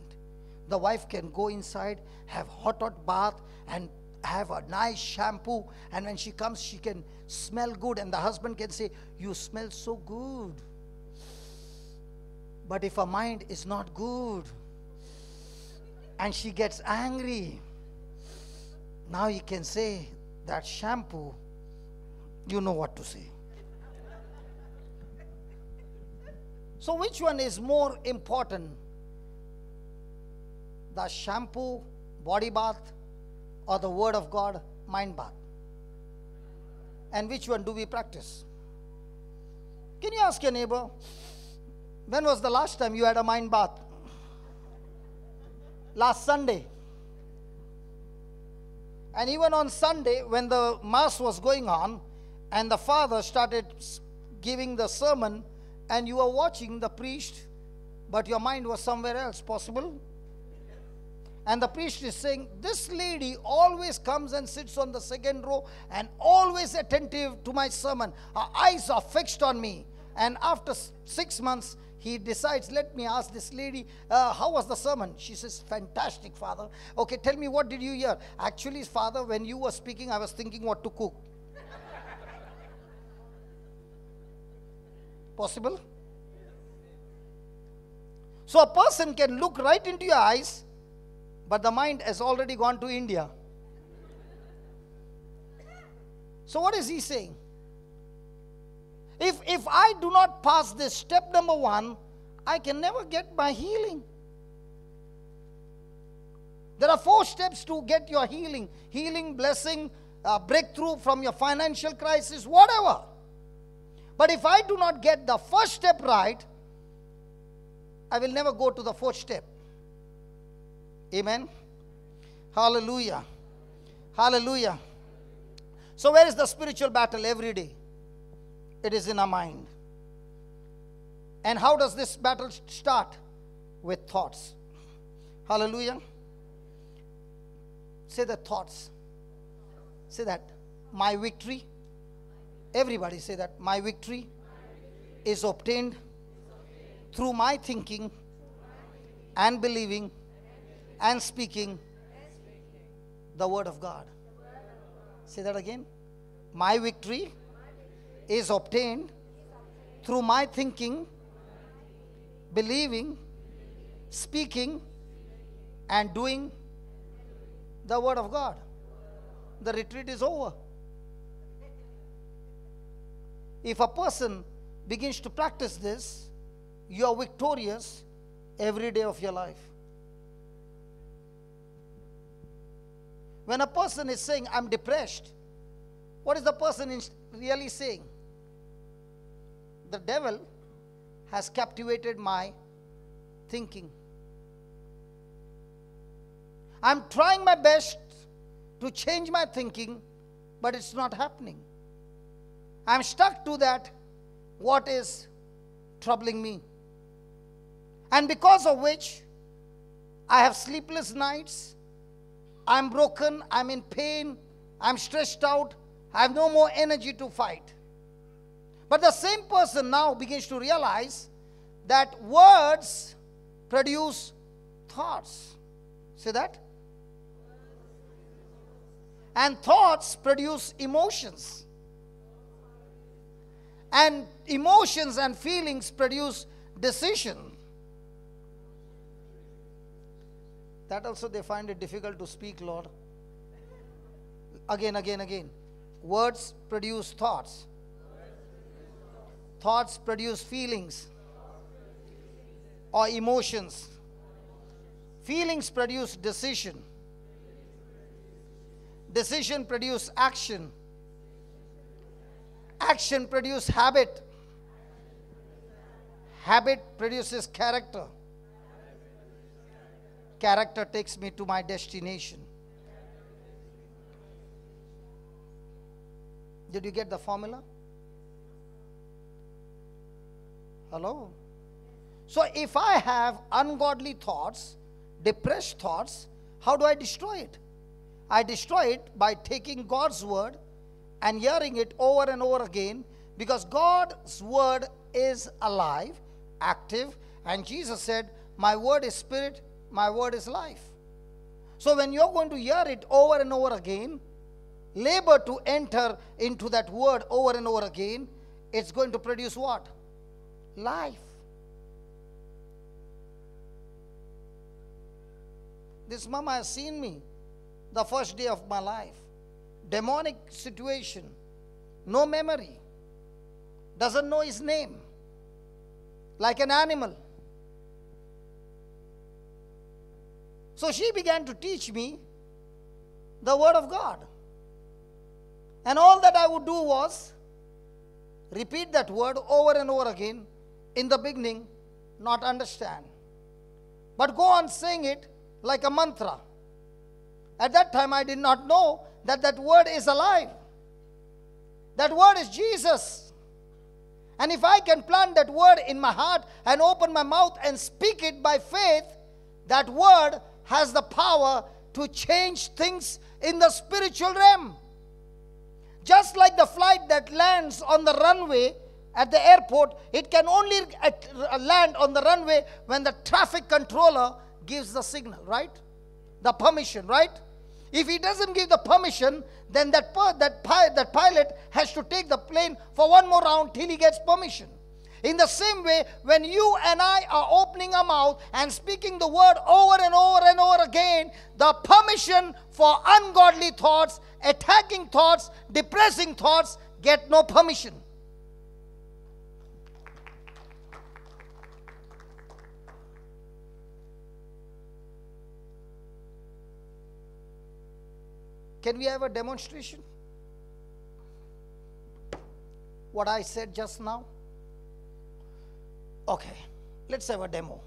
The wife can go inside, have hot bath and have a nice shampoo, and when she comes she can smell good, and the husband can say, you smell so good. But if her mind is not good and she gets angry, now he can say, that shampoo, you know what to say. So which one is more important? The shampoo, body bath, or the word of God, mind bath? And which one do we practice? Can you ask your neighbor, when was the last time you had a mind bath? Last Sunday. And even on Sunday, when the mass was going on, and the father started giving the sermon, and you were watching the priest, but your mind was somewhere else, possible? And the priest is saying, this lady always comes and sits on the second row and always attentive to my sermon. Her eyes are fixed on me. And after 6 months, he decides, let me ask this lady, how was the sermon? She says, fantastic, Father. Okay, tell me, what did you hear? Actually, Father, when you were speaking, I was thinking what to cook. Possible? So a person can look right into your eyes, but the mind has already gone to India. So what is he saying? If I do not pass this step number 1, I can never get my healing. There are 4 steps to get your healing. Healing, blessing, breakthrough from your financial crisis, whatever. But if I do not get the first step right, I will never go to the 4th step. Amen. Hallelujah. Hallelujah. So where is the spiritual battle every day? It is in our mind. And how does this battle start? With thoughts. Hallelujah. Say the thoughts. Say that. My victory. Everybody say that. My victory is obtained through my thinking and believing and speaking the word of God. Say that again. My victory is obtained through my thinking, believing, speaking, and doing the word of God. The retreat is over. If a person begins to practice this, you are victorious every day of your life. When a person is saying, I'm depressed, what is the person really saying? The devil has captivated my thinking. I'm trying my best to change my thinking, but it's not happening. I'm stuck to that, what is troubling me. And because of which, I have sleepless nights, I'm broken, I'm in pain, I'm stressed out. I have no more energy to fight. But the same person now begins to realize that words produce thoughts. See that? And thoughts produce emotions. And emotions and feelings produce decision. That also they find it difficult to speak, Lord. Again. Words produce thoughts. Thoughts produce feelings or emotions. Feelings produce decision. Decision produce action. Action produce habit. Habit produces character. Character takes me to my destination. Did you get the formula? Hello? So if I have ungodly thoughts, depressed thoughts, how do I destroy it? I destroy it by taking God's word and hearing it over and over again, because God's word is alive, active, and Jesus said, my word is spirit, my word is life. So when you're going to hear it over and over again, labor to enter into that word over and over again, it's going to produce what? Life. This mama has seen me the first day of my life. Demonic situation. No memory. Doesn't know his name. Like an animal. So she began to teach me the word of God. And all that I would do was repeat that word over and over again. In the beginning, not understand. But go on saying it like a mantra. At that time, I did not know that that word is alive. That word is Jesus. And if I can plant that word in my heart and open my mouth and speak it by faith, that word has the power to change things in the spiritual realm. Just like the flight that lands on the runway at the airport, it can only land on the runway when the traffic controller gives the signal, right? The permission, right? If he doesn't give the permission, then that pilot has to take the plane for one more round till he gets permission. In the same way, when you and I are opening our mouth and speaking the word over and over and over again, the permission for ungodly thoughts, attacking thoughts, depressing thoughts get no permission. Can we have a demonstration? What I said just now? Okay, let's have a demo.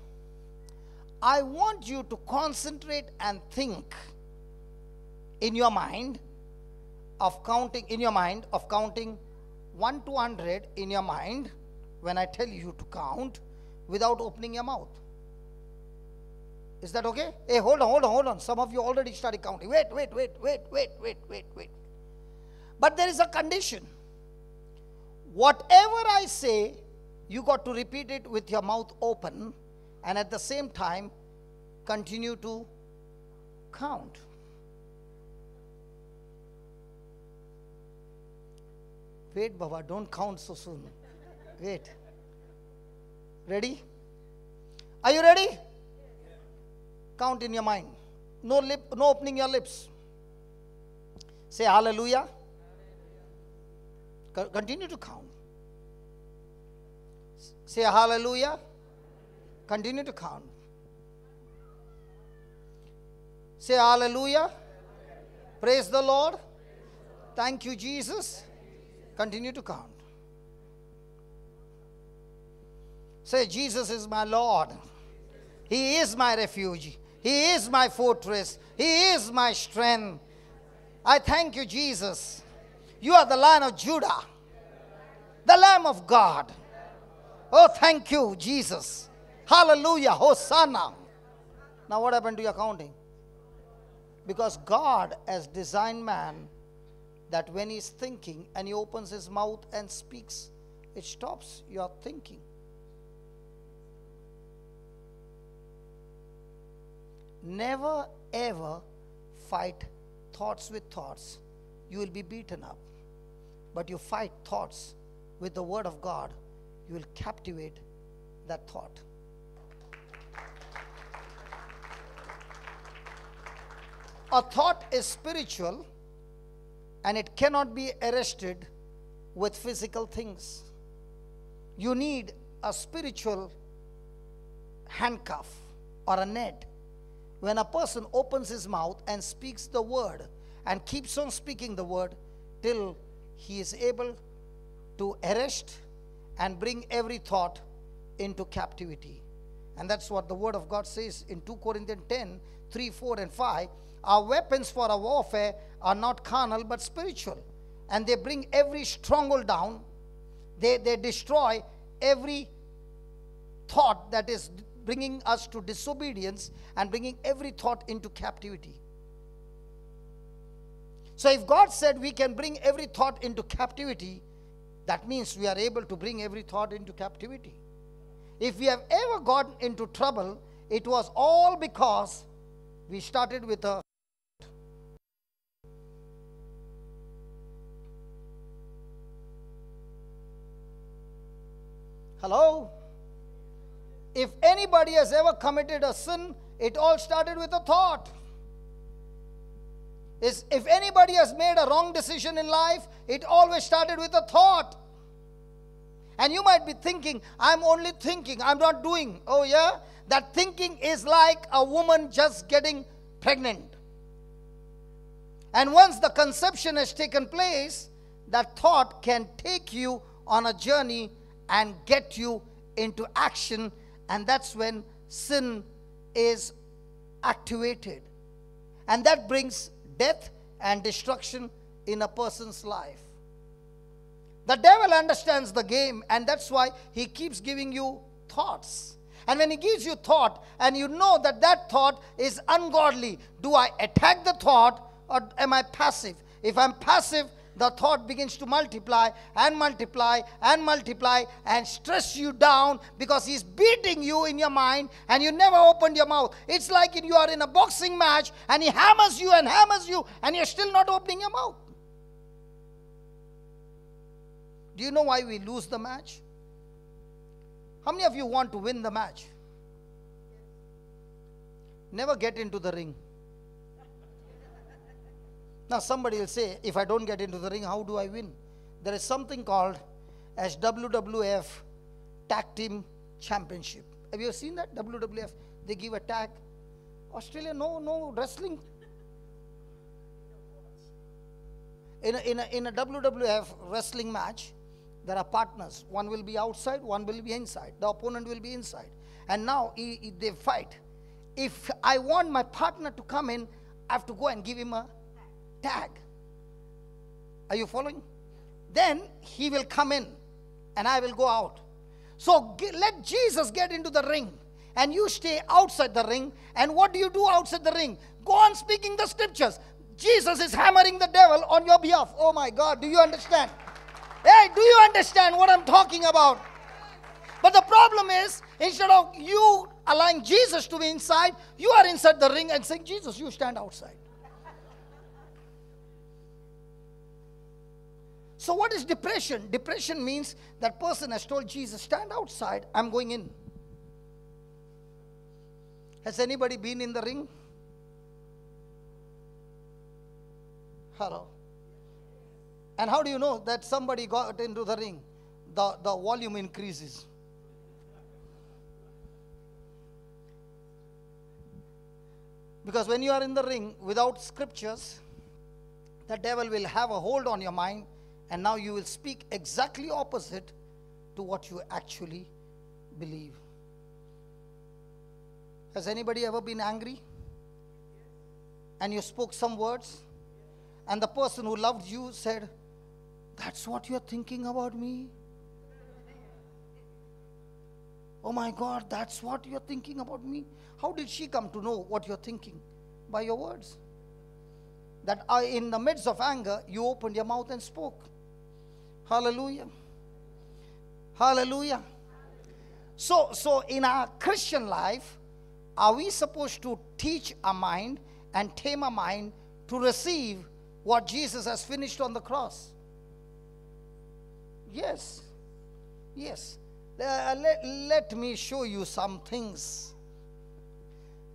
I want you to concentrate and think in your mind of counting 1 to 100 in your mind when I tell you to count without opening your mouth. Is that okay? Hey, hold on. Some of you already started counting. Wait. But there is a condition. Whatever I say, you got to repeat it with your mouth open, and at the same time, continue to count. Wait, Baba, don't count so soon. Wait. Ready? Are you ready? Count in your mind. No opening your lips. Say hallelujah. Continue to count. Say hallelujah. Continue to count. Say hallelujah. Praise the Lord. Thank you, Jesus. Continue to count. Say, Jesus is my Lord. He is my refuge. He is my fortress. He is my strength. I thank you, Jesus. You are the Lion of Judah, the Lamb of God. Oh, thank you, Jesus. Hallelujah. Hosanna. Now what happened to your counting? Because God has designed man that when he's thinking and he opens his mouth and speaks, it stops your thinking. Never ever fight thoughts with thoughts. You will be beaten up. But you fight thoughts with the word of God, you will captivate that thought. A thought is spiritual and it cannot be arrested with physical things. You need a spiritual handcuff or a net. When a person opens his mouth and speaks the word and keeps on speaking the word till he is able to arrest and bring every thought into captivity. And that's what the word of God says in 2 Corinthians 10, 3, 4 and 5. Our weapons for our warfare are not carnal but spiritual. And they bring every stronghold down. They destroy every thought that is bringing us to disobedience and bringing every thought into captivity. So if God said we can bring every thought into captivity, that means we are able to bring every thought into captivity. If we have ever gotten into trouble, it was all because we started with a hello? If anybody has ever committed a sin, it all started with a thought. If anybody has made a wrong decision in life, it always started with a thought. And you might be thinking, I'm only thinking, I'm not doing. Oh yeah? That thinking is like a woman just getting pregnant. And once the conception has taken place, that thought can take you on a journey and get you into action. And that's when sin is activated. And that brings death and destruction in a person's life. The devil understands the game, and that's why he keeps giving you thoughts. And when he gives you thought, and you know that that thought is ungodly, do I attack the thought or am I passive? If I'm passive, the thought begins to multiply and multiply and multiply and stress you down because he's beating you in your mind and you never opened your mouth. It's like you are in a boxing match and he hammers you and you're still not opening your mouth. Do you know why we lose the match? How many of you want to win the match? Never get into the ring. Now somebody will say, if I don't get into the ring, how do I win? There is something called as WWF Tag Team Championship. Have you ever seen that? WWF, they give a tag. Australia, no wrestling. In a WWF wrestling match, there are partners. One will be outside, one will be inside. The opponent will be inside. And now they fight. If I want my partner to come in, I have to go and give him a tag. Are you following? Then he will come in and I will go out. So let Jesus get into the ring and you stay outside the ring. And what do you do outside the ring? Go on speaking the scriptures. Jesus is hammering the devil on your behalf. Oh my God, do you understand? Hey, do you understand what I'm talking about? But the problem is, instead of you allowing Jesus to be inside, you are inside the ring and saying, Jesus, you stand outside. So what is depression? Depression means that person has told Jesus, stand outside, I'm going in. Has anybody been in the ring? Hello. And how do you know that somebody got into the ring? The volume increases. Because when you are in the ring without scriptures, the devil will have a hold on your mind. And now you will speak exactly opposite to what you actually believe. Has anybody ever been angry? And you spoke some words? And the person who loved you said, that's what you're thinking about me? Oh my God, that's what you're thinking about me? How did she come to know what you're thinking? By your words. that in the midst of anger, you opened your mouth and spoke. Hallelujah. Hallelujah. So in our Christian life, are we supposed to teach our mind and tame our mind to receive what Jesus has finished on the cross? Yes. Yes. Let me show you some things.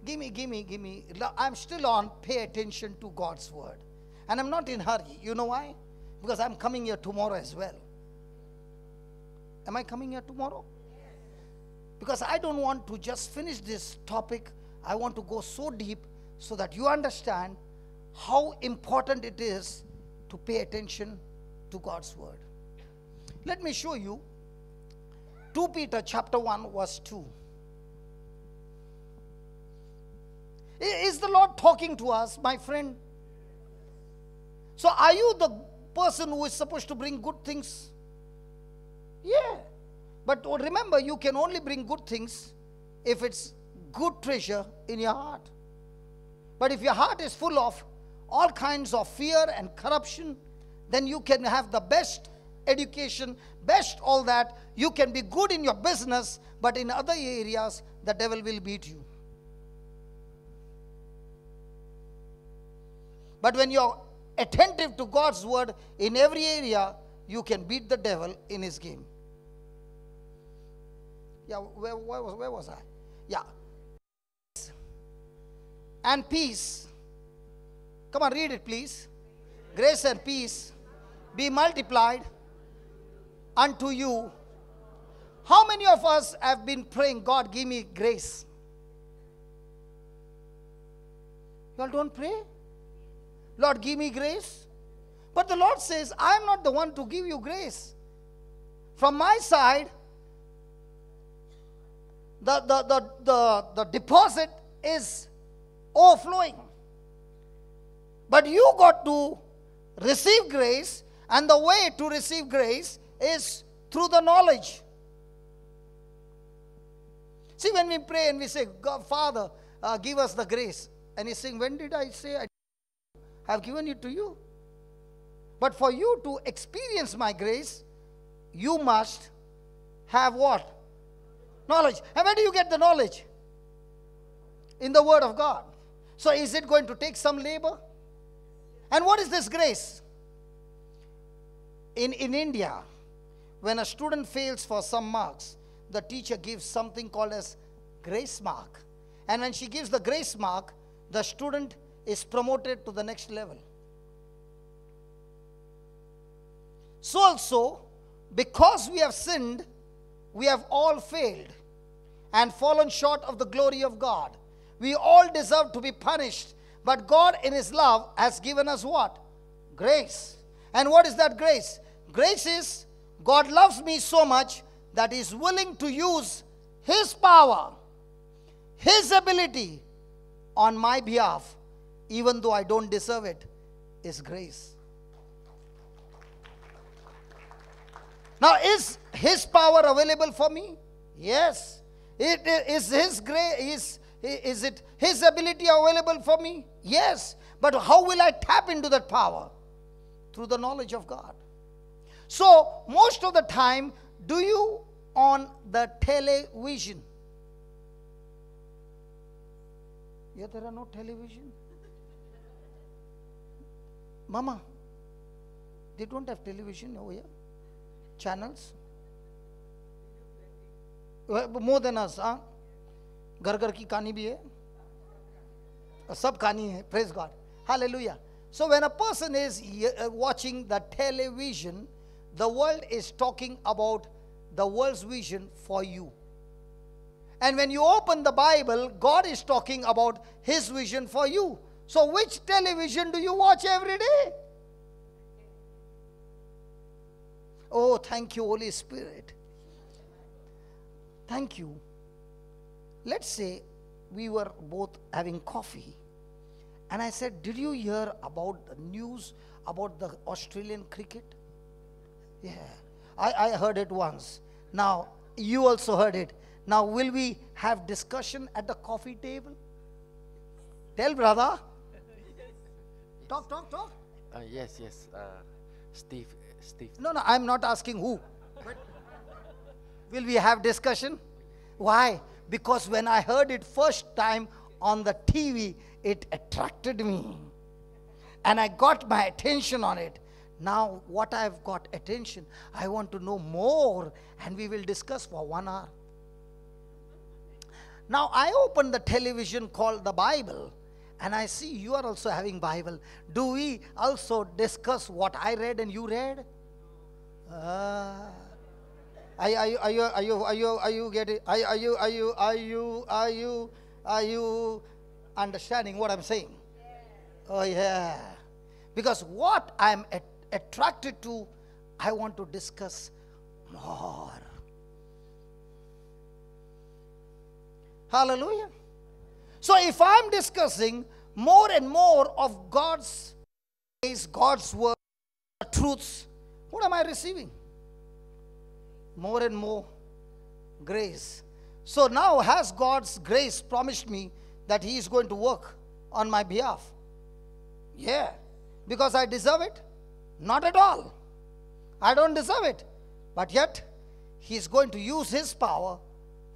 Give me. I'm still on pay attention to God's word. And I'm not in a hurry. You know why? Because I'm coming here tomorrow as well. Am I coming here tomorrow? Because I don't want to just finish this topic. I want to go so deep so that you understand how important it is to pay attention to God's word. Let me show you 2 Peter chapter 1 verse 2. Is the Lord talking to us, my friend? So are you the person who is supposed to bring good things? Yeah. But remember, you can only bring good things if it's good treasure in your heart. But if your heart is full of all kinds of fear and corruption, then you can have the best education, best all that. You can be good in your business, but in other areas, the devil will beat you. But when you're attentive to God's word in every area, you can beat the devil in his game. Yeah, where was I? Yeah. And peace. Come on, read it, please. Grace and peace be multiplied unto you. How many of us have been praying, God, give me grace? You all don't pray? Lord, give me grace. But the Lord says, I am not the one to give you grace. From my side, the deposit is overflowing. But you got to receive grace, and the way to receive grace is through the knowledge. See, when we pray and we say, God, Father, give us the grace. And he's saying, when did I say I have given it to you? But for you to experience my grace, you must have what? Knowledge. And where do you get the knowledge? In the Word of God. So is it going to take some labor? And what is this grace? In India, when a student fails for some marks, the teacher gives something called as grace mark. And when she gives the grace mark, the student is promoted to the next level. So also, because we have sinned, we have all failed and fallen short of the glory of God. We all deserve to be punished, but God in His love has given us what? Grace. And what is that grace? Grace is, God loves me so much that He is willing to use His power, His ability on my behalf, even though I don't deserve it, is grace. Now, is His power available for me? Yes. Is His grace, is it His ability available for me? Yes. But how will I tap into that power? Through the knowledge of God. So, most of the time, do you on the television? Yeah, there are no television. Mama, they don't have television over here. Channels. More than us, huh? घर घर की कहानी भी है, सब कहानी है. Praise God. Hallelujah. So when a person is watching the television, the world is talking about the world's vision for you. And when you open the Bible, God is talking about His vision for you. So which television do you watch every day? Oh, thank you, Holy Spirit. Thank you. Let's say we were both having coffee, and I said, did you hear about the news about the Australian cricket? Yeah, I heard it once. Now, you also heard it. Now, will we have discussion at the coffee table? Tell brother. Talk, talk, talk. Yes, yes. Steve. No, I'm not asking who. But will we have discussion? Why? Because when I heard it first time on the TV, it attracted me. And I got my attention on it. Now, what I've got attention, I want to know more, and we will discuss for 1 hour. Now, I opened the television called the Bible, and I see you are also having Bible. Do we also discuss what I read and you read? Are you getting? Are you understanding what I'm saying? Oh yeah. Because what I'm attracted to, I want to discuss more. Hallelujah. So if I'm discussing more and more of God's ways, God's word, truths, what am I receiving? More and more grace. So now has God's grace promised me that He is going to work on my behalf? Yeah. Because I deserve it? Not at all. I don't deserve it. But yet, He is going to use His power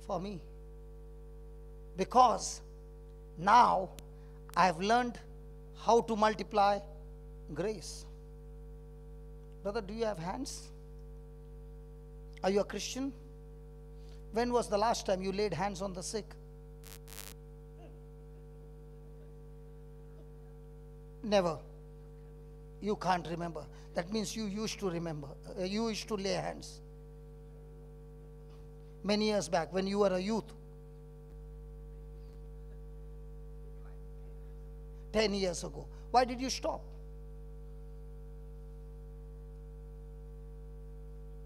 for me. Because now I've learned how to multiply grace. Brother, do you have hands? Are you a Christian? When was the last time you laid hands on the sick? Never. You can't remember. That means you used to remember. You used to lay hands. Many years back when you were a youth. 10 years ago. Why did you stop?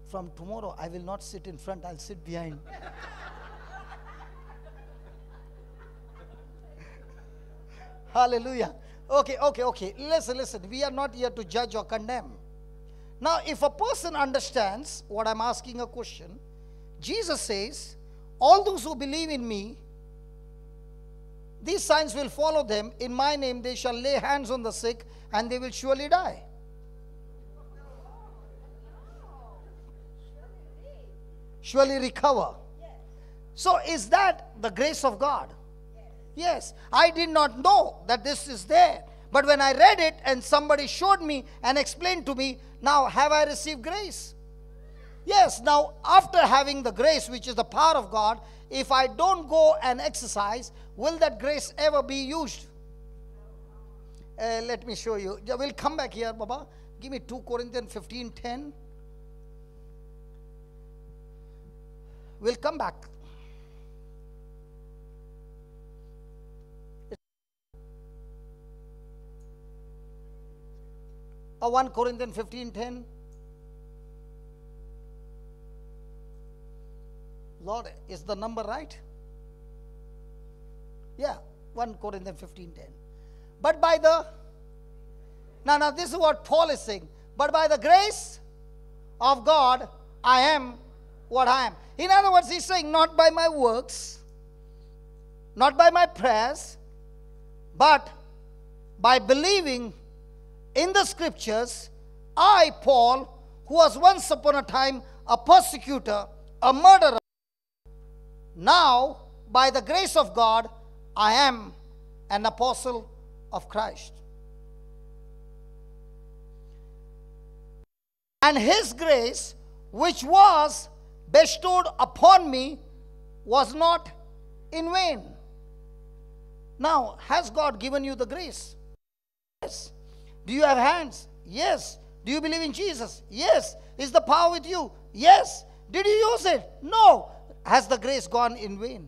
From tomorrow, I will not sit in front, I'll sit behind. Hallelujah. Okay. Listen. We are not here to judge or condemn. Now, if a person understands what I'm asking a question, Jesus says, all those who believe in me, these signs will follow them. In my name, they shall lay hands on the sick, and they will surely die. Surely recover. So, is that the grace of God? Yes. I did not know that this is there. But when I read it and somebody showed me and explained to me, now have I received grace? Yes. Now, after having the grace, which is the power of God, if I don't go and exercise, will that grace ever be used? Let me show you. We'll come back here, Baba. Give me 2 Corinthians 15:10. We'll come back. 1 Corinthians 15:10. Lord, is the number right? Yeah, 1 Corinthians 15:10. But by the, now this is what Paul is saying. But by the grace of God, I am what I am. In other words, he's saying, not by my works, not by my prayers, but by believing in the scriptures, I, Paul, who was once upon a time a persecutor, a murderer, now, by the grace of God, I am an apostle of Christ. And His grace, which was bestowed upon me, was not in vain. Now, has God given you the grace? Yes. Do you have hands? Yes. Do you believe in Jesus? Yes. Is the power with you? Yes. Did you use it? No. Has the grace gone in vain?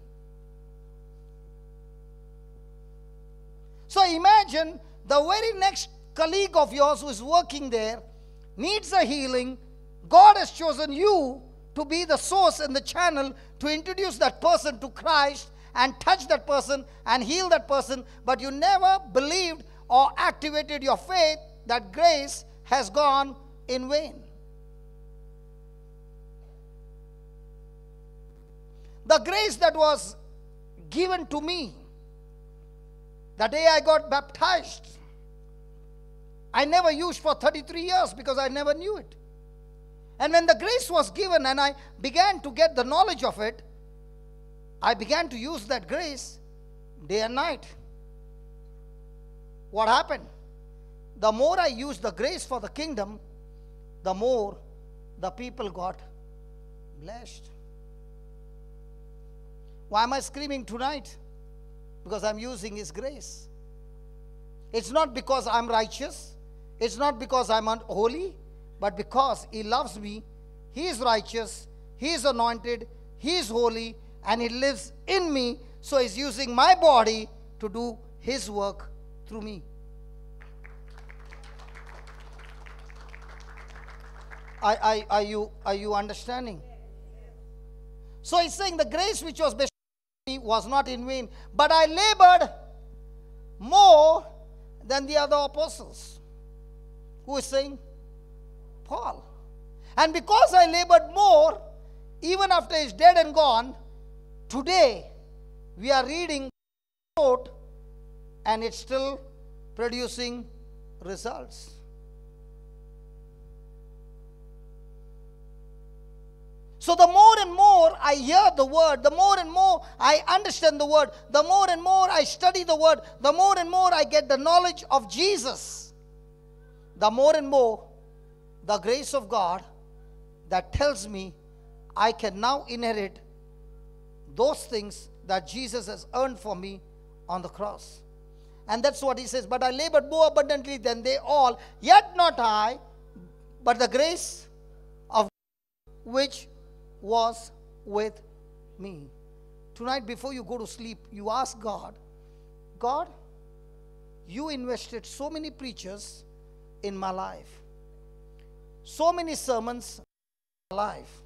So imagine the very next colleague of yours who is working there needs a healing. God has chosen you to be the source and the channel to introduce that person to Christ and touch that person and heal that person, but you never believed or activated your faith. That grace has gone in vain. The grace that was given to me the day I got baptized, I never used for 33 years because I never knew it. And when the grace was given and I began to get the knowledge of it, I began to use that grace day and night. What happened? The more I used the grace for the kingdom, the more the people got blessed. Why am I screaming tonight? Because I'm using His grace. It's not because I'm righteous. It's not because I'm unholy. But because He loves me, He is righteous, He is anointed, He is holy, and He lives in me. So He's using my body to do His work through me. Are you understanding? So He's saying the grace which was bestowed on me was not in vain, but I labored more than the other apostles. Who is saying? Paul. And because I labored more, even after he's dead and gone, today we are reading and it's still producing results. So the more and more I hear the word, the more and more I understand the word, the more and more I study the word, the more and more I get the knowledge of Jesus, the more and more the grace of God that tells me I can now inherit those things that Jesus has earned for me on the cross. And that's what He says, but I labored more abundantly than they all, yet not I, but the grace of which was with me. Tonight, before you go to sleep, you ask God, God, you invested so many preachers in my life, so many sermons in my life,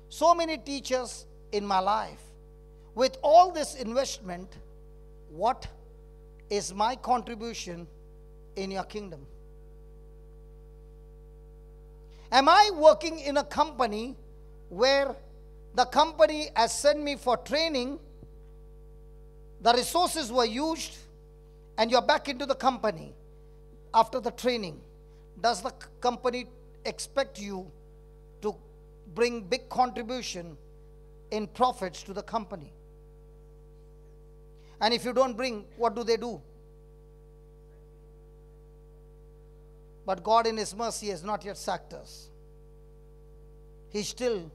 so many teachers in my life. With all this investment, what is my contribution in your kingdom? Am I working in a company where the company has sent me for training, the resources were used, and you're back into the company after the training? Does the company expect you to bring big contribution in profits to the company? And if you don't bring, what do? But God in His mercy has not yet sacked us. He's still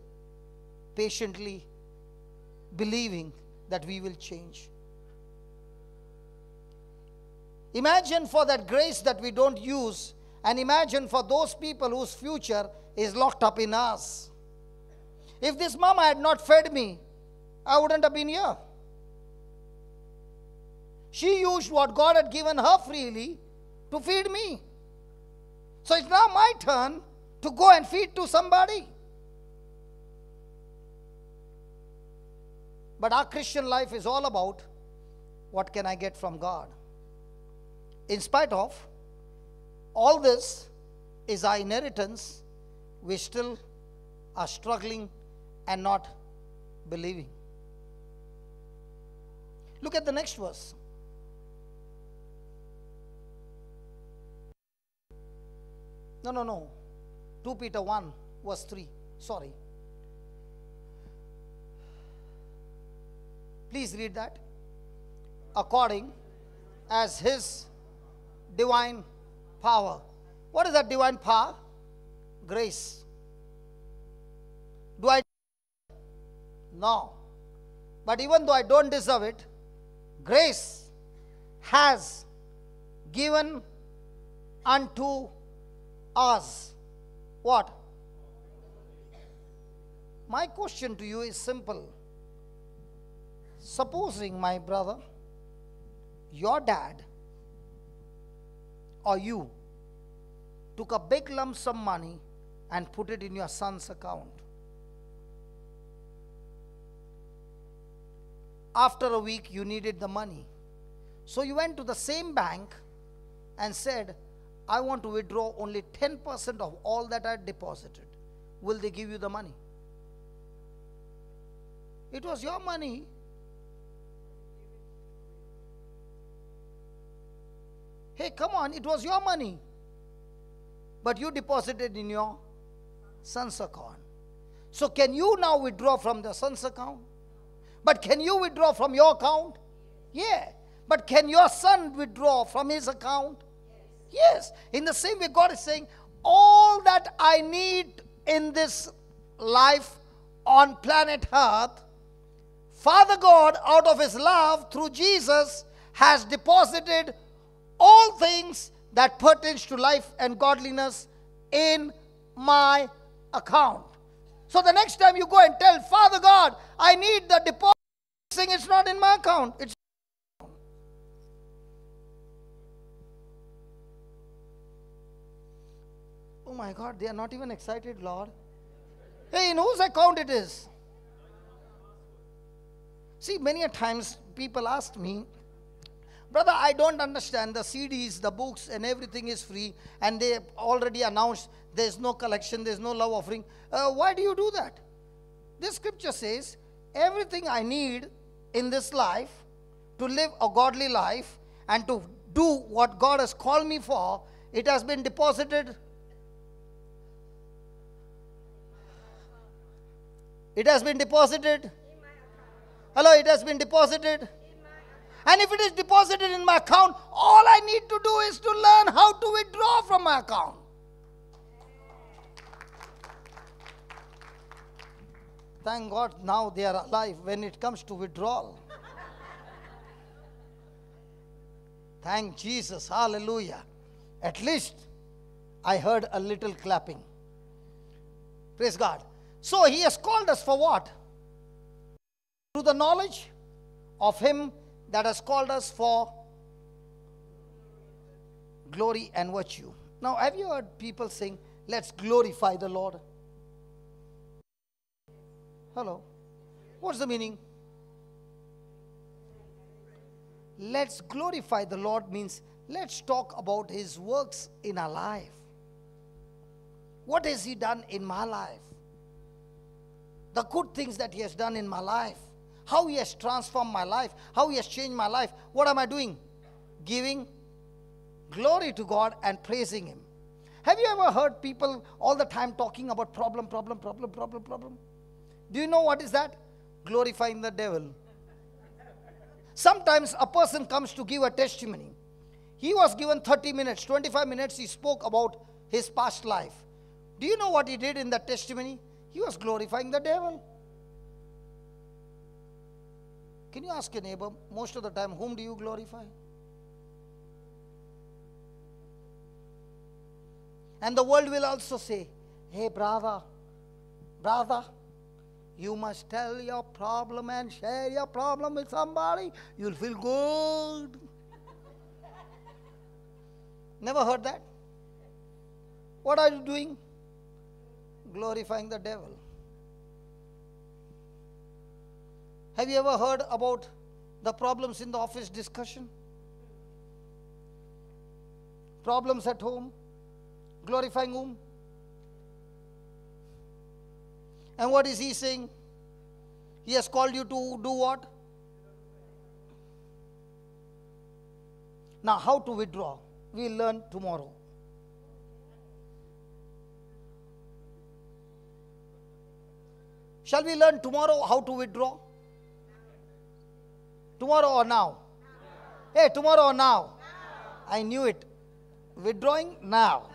patiently believing that we will change. Imagine for that grace that we don't use, and imagine for those people whose future is locked up in us. If this mama had not fed me, I wouldn't have been here. She used what God had given her freely to feed me. So it's now my turn to go and feed to somebody. But our Christian life is all about what can I get from God. In spite of all this is our inheritance, we still are struggling and not believing. Look at the next verse. No. 2 Peter 1 verse 3. Sorry. Please read that. According as His divine power. What is that divine power? Grace. Do I? No. But even though I don't deserve it, grace has given unto us what? My question to you is simple. Supposing, my brother, your dad or you took a big lump sum money and put it in your son's account. After a week, you needed the money. So you went to the same bank and said, I want to withdraw only 10% of all that I deposited. Will they give you the money? It was your money. Hey, come on, it was your money. but you deposited in your son's account. So can you now withdraw from the son's account? But can you withdraw from your account? Yeah. But can your son withdraw from his account? Yes. In the same way, God is saying, all that I need in this life on planet Earth, Father God, out of his love through Jesus, has deposited all things that pertains to life and godliness in my account. So the next time you go and tell Father God, I need the deposit, saying it's not in my account. It's oh my God, they are not even excited, Lord. Hey, in whose account it is? See, many a times people ask me, brother, I don't understand. The CDs, the books and everything is free, and they already announced there's no collection, there's no love offering. Why do you do that? This scripture says, everything I need in this life to live a godly life and to do what God has called me for, it has been deposited. It has been deposited. Hello, it has been deposited. And if it is deposited in my account, all I need to do is to learn how to withdraw from my account. Thank God now they are alive when it comes to withdrawal. Thank Jesus. Hallelujah. At least I heard a little clapping. Praise God. So he has called us for what? To the knowledge of him that has called us for glory and virtue. Now, have you heard people saying, let's glorify the Lord? Hello. What's the meaning? Let's glorify the Lord means let's talk about his works in our life. What has he done in my life? The good things that he has done in my life. How he has transformed my life. How he has changed my life. What am I doing? Giving glory to God and praising him. Have you ever heard people all the time talking about problem? Do you know what is that? Glorifying the devil. Sometimes a person comes to give a testimony. He was given 30 minutes, 25 minutes, he spoke about his past life. Do you know what he did in that testimony? He was glorifying the devil. Can you ask your neighbor, most of the time, whom do you glorify? And the world will also say, hey brother, you must tell your problem and share your problem with somebody. You'll feel good. Never heard that? What are you doing? Glorifying the devil. Have you ever heard about the problems in the office discussion? Problems at home? Glorifying whom? And what is he saying? He has called you to do what? Now, how to withdraw? We'll learn tomorrow. Shall we learn tomorrow how to withdraw? Tomorrow or now? Hey, tomorrow or now? I knew it. Withdrawing now.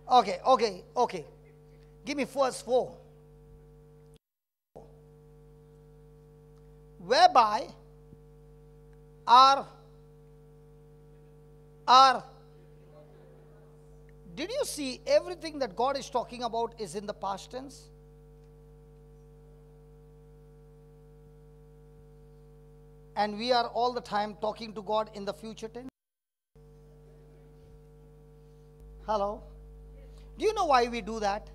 Okay. Give me verse 4. Whereby are did you see everything that God is talking about is in the past tense? And we are all the time talking to God in the future tense. Hello? Do you know why we do that?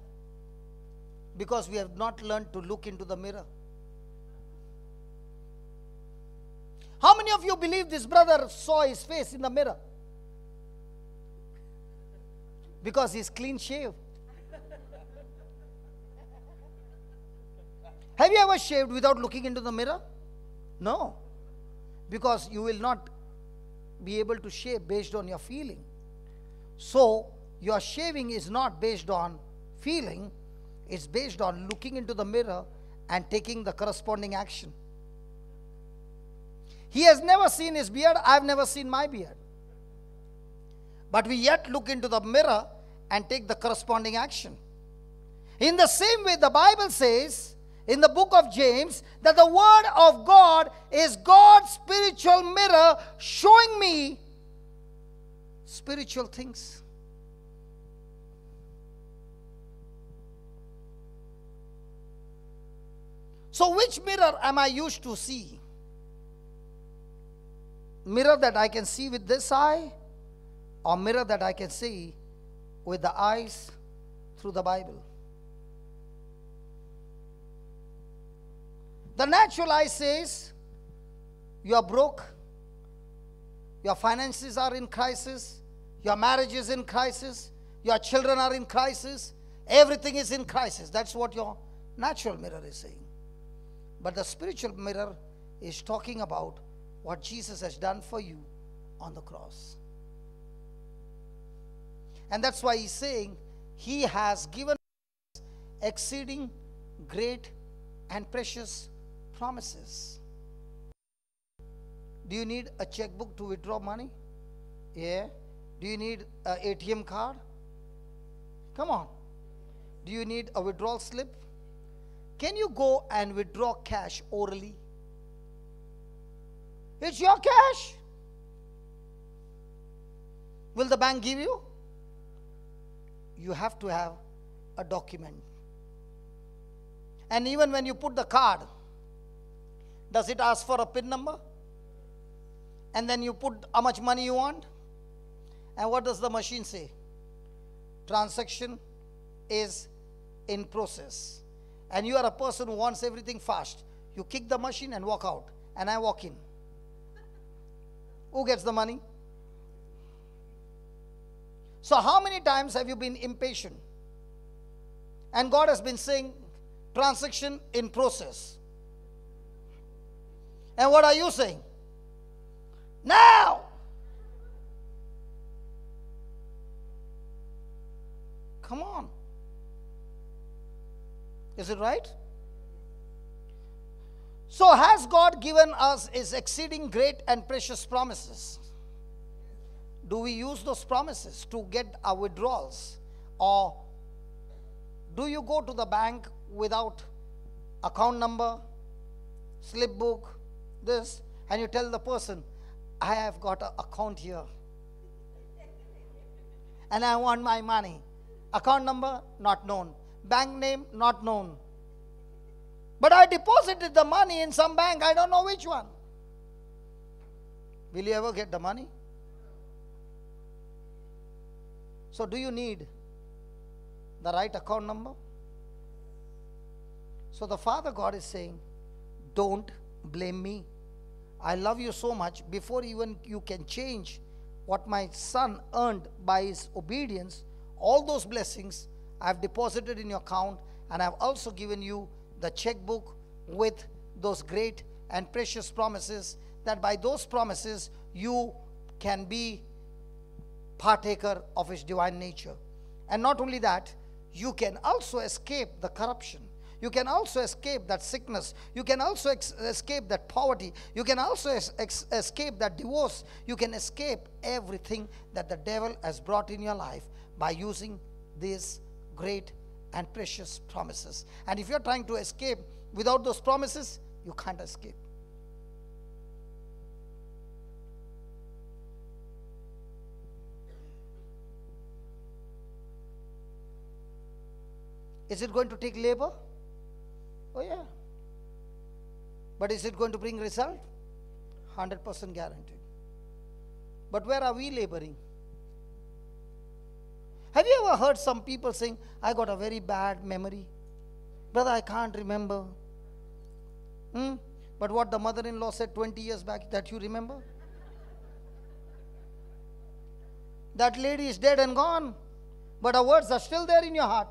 Because we have not learned to look into the mirror. How many of you believe this brother saw his face in the mirror? Because he's clean shaved. Have you ever shaved without looking into the mirror? No. Because you will not be able to shave based on your feeling. So your shaving is not based on feeling, it's based on looking into the mirror and taking the corresponding action. He has never seen his beard, I've never seen my beard. But we yet look into the mirror and take the corresponding action. In the same way, the Bible says in the book of James that the word of God is God's spiritual mirror showing me spiritual things. So which mirror am I used to see? Mirror that I can see with this eye, or mirror that I can see with the eyes through the Bible? The natural eye says you are broke, your finances are in crisis, your marriage is in crisis, your children are in crisis, everything is in crisis. That's what your natural mirror is saying. But the spiritual mirror is talking about what Jesus has done for you on the cross. And that's why he's saying he has given us exceeding great and precious promises. Do you need a checkbook to withdraw money? Yeah. Do you need an ATM card? Come on. Do you need a withdrawal slip? Can you go and withdraw cash orally? It's your cash. Will the bank give you? You have to have a document. And even when you put the card, does it ask for a PIN number? And then you put how much money you want? And what does the machine say? Transaction is in process. And you are a person who wants everything fast. You kick the machine and walk out. And I walk in. Who gets the money? So how many times have you been impatient? And God has been saying, transaction in process. And what are you saying? Now! Come on. Is it right? So has God given us his exceeding great and precious promises? Do we use those promises to get our withdrawals? Or do you go to the bank without account number, slip book, this, and you tell the person, I have got an account here and I want my money. Account number not known, bank name not known, but I deposited the money in some bank, I don't know which one. Will you ever get the money? So do you need the right account number? So the Father God is saying, don't blame me. I love you so much. Before even you can change what my son earned by his obedience, all those blessings I have deposited in your account, and I have also given you the checkbook with those great and precious promises, that by those promises you can be partaker of his divine nature. And not only that, you can also escape the corruption. You can also escape that sickness. You can also escape that poverty. You can also escape that divorce. You can escape everything that the devil has brought in your life by using these great and precious promises. And if you're trying to escape without those promises, you can't escape. Is it going to take labor? Oh yeah. But is it going to bring result? 100% guaranteed. But where are we laboring? Have you ever heard some people saying, I got a very bad memory? Brother, I can't remember. But what the mother-in-law said 20 years back, that you remember? That lady is dead and gone, but her words are still there in your heart.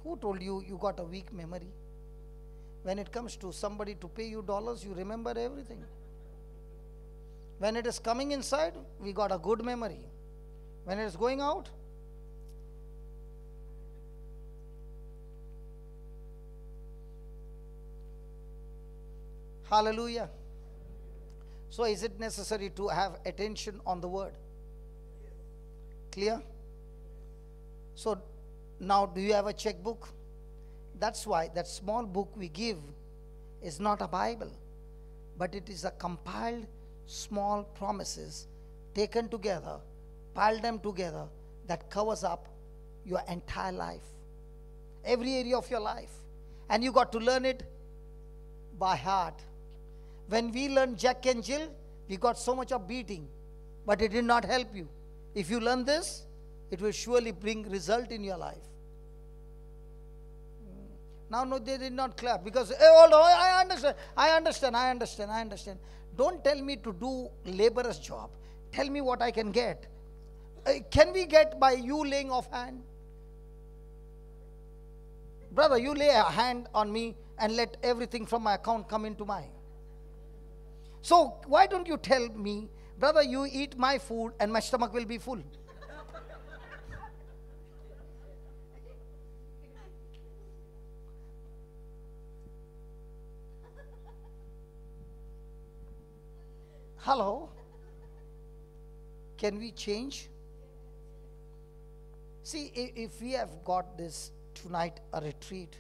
Who told you you got a weak memory? When it comes to somebody to pay you dollars, you remember everything. When it is coming inside, we got a good memory. When it is going out, hallelujah. So is it necessary to have attention on the word? Clear? So now, do you have a checkbook? That's why that small book we give is not a Bible, but it is a compiled small promises taken together, piled them together, that covers up your entire life, every area of your life. And you got to learn it by heart. When we learned Jack and Jill, we got so much of beating, but it did not help you. If you learn this, it will surely bring result in your life. Now, no, they did not clap because, hey, hold on, I understand. Don't tell me to do laborer's job. Tell me what I can get. Can we get by you laying off hand? Brother, you lay a hand on me and let everything from my account come into mine. So why don't you tell me, brother, you eat my food and my stomach will be full. Hello? Can we change? See, if we have got this tonight, a retreat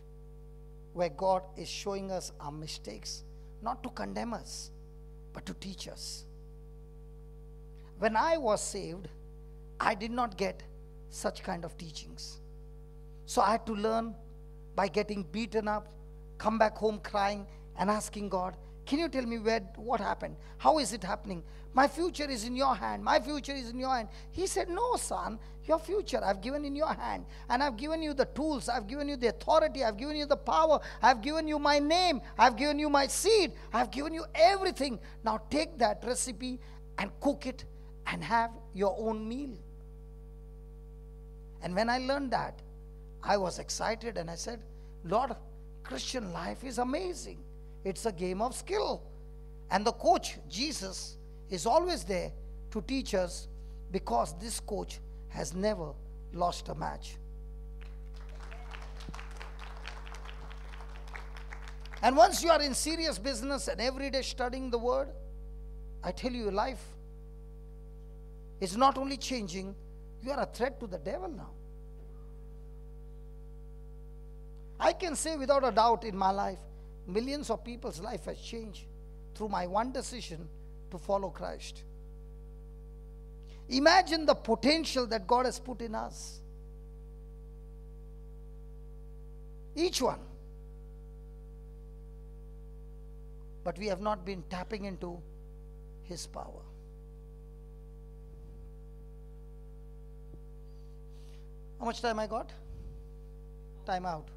where God is showing us our mistakes, not to condemn us, but to teach us. When I was saved, I did not get such kind of teachings. So I had to learn by getting beaten up, come back home crying and asking God, can you tell me what happened? How is it happening? My future is in your hand. My future is in your hand. He said, no, son, your future I've given in your hand. And I've given you the tools. I've given you the authority. I've given you the power. I've given you my name. I've given you my seed. I've given you everything. Now take that recipe and cook it and have your own meal. And when I learned that, I was excited and I said, Lord, Christian life is amazing. It's a game of skill. And the coach, Jesus, is always there to teach us, because this coach has never lost a match. And once you are in serious business and every day studying the word, I tell you, your life is not only changing, you are a threat to the devil now. I can say without a doubt in my life, millions of people's life has changed through my one decision to follow Christ. Imagine the potential that God has put in us. Each one. But we have not been tapping into His power. How much time I got? Time out.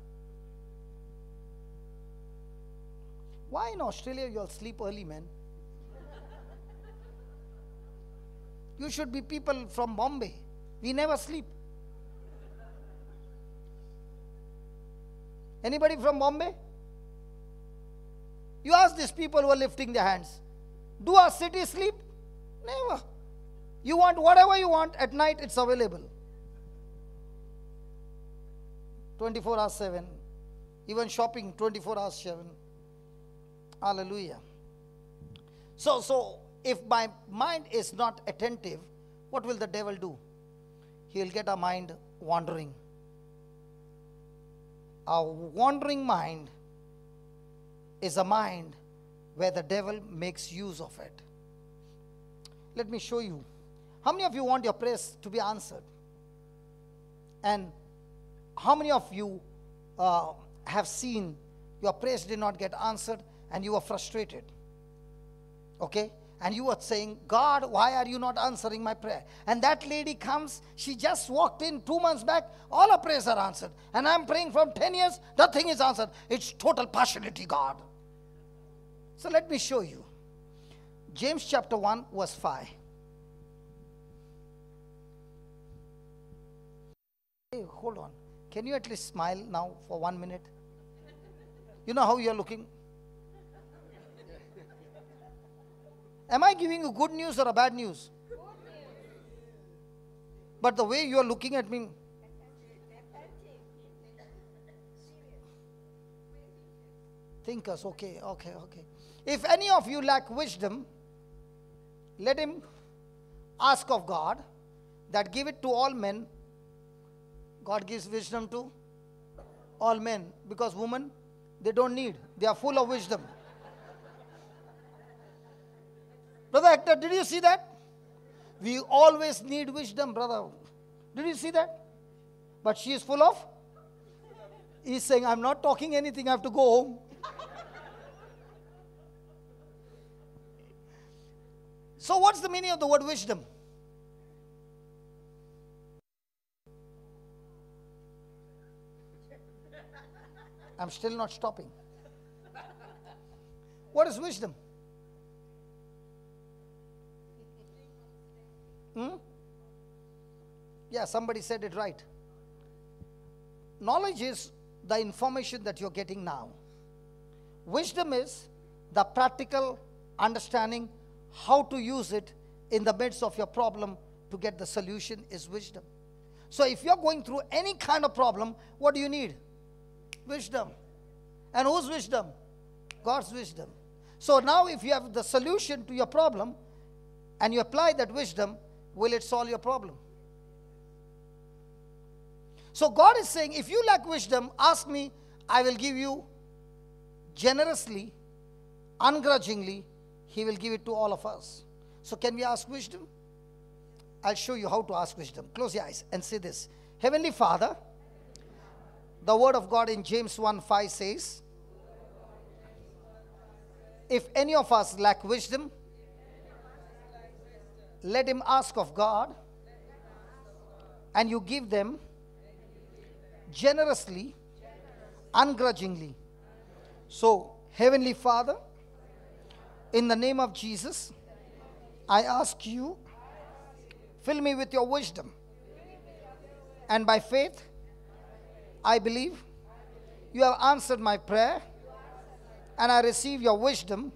Why in Australia you all sleep early, man? You should be people from Bombay. We never sleep. Anybody from Bombay? You ask these people who are lifting their hands, do our city sleep? Never. You want whatever you want at night, it's available. 24 hours 7. Even shopping 24 hours 7. Hallelujah. So if my mind is not attentive, what will the devil do? He'll get our mind wandering. A wandering mind is a mind where the devil makes use of it. Let me show you. How many of you want your prayers to be answered? And how many of you have seen your prayers did not get answered and you were frustrated? Okay? And you were saying, God, why are you not answering my prayer? And that lady comes, she just walked in 2 months back, all her prayers are answered. And I'm praying from 10 years, nothing is answered. It's total partiality, God. So let me show you. James chapter 1, verse 5. Hey, hold on. Can you at least smile now for 1 minute? You know how you are looking? Am I giving you good news or a bad news? But the way you are looking at me. Thinkers, okay. If any of you lack wisdom, let him ask of God, that give it to all men. God gives wisdom to all men, because women, they don't need. They are full of wisdom. Brother Hector, did you see that? We always need wisdom, brother. Did you see that? But she is full of. He's saying, I'm not talking anything, I have to go home. So what's the meaning of the word wisdom? I'm still not stopping. What is wisdom? Yeah, somebody said it right. Knowledge is the information that you're getting now. Wisdom is the practical understanding how to use it in the midst of your problem to get the solution is wisdom. So if you're going through any kind of problem, what do you need? Wisdom. And whose wisdom? God's wisdom. So now if you have the solution to your problem and you apply that wisdom, will it solve your problem? So God is saying, if you lack wisdom, ask me, I will give you generously, ungrudgingly. He will give it to all of us. So can we ask wisdom? I'll show you how to ask wisdom. Close your eyes and say this. Heavenly Father, the word of God in James 1:5 says, if any of us lack wisdom, let him ask of God, and you give them generously, ungrudgingly. So, Heavenly Father, in the name of Jesus, I ask you, fill me with your wisdom. And by faith, I believe you have answered my prayer, and I receive your wisdom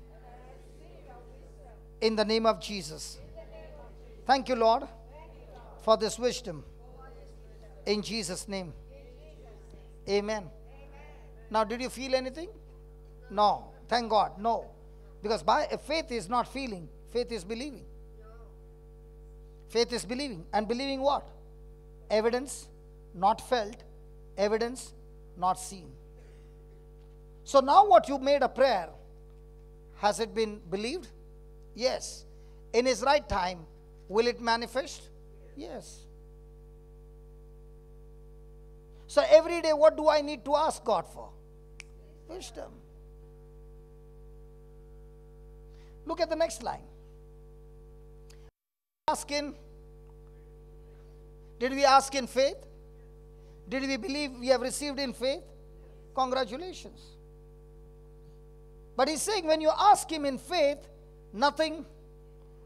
in the name of Jesus. Thank you, Lord, for this wisdom. In Jesus' name. Amen. Now, did you feel anything? No. Thank God. No. Because faith is not feeling. Faith is believing. Faith is believing. And believing what? Evidence not felt. Evidence not seen. So now what you made a prayer, has it been believed? Yes. In his right time, will it manifest? Yes. So every day, what do I need to ask God for? Wisdom. Look at the next line. Did we ask in faith? Did we believe we have received in faith? Congratulations. But he's saying when you ask him in faith, nothing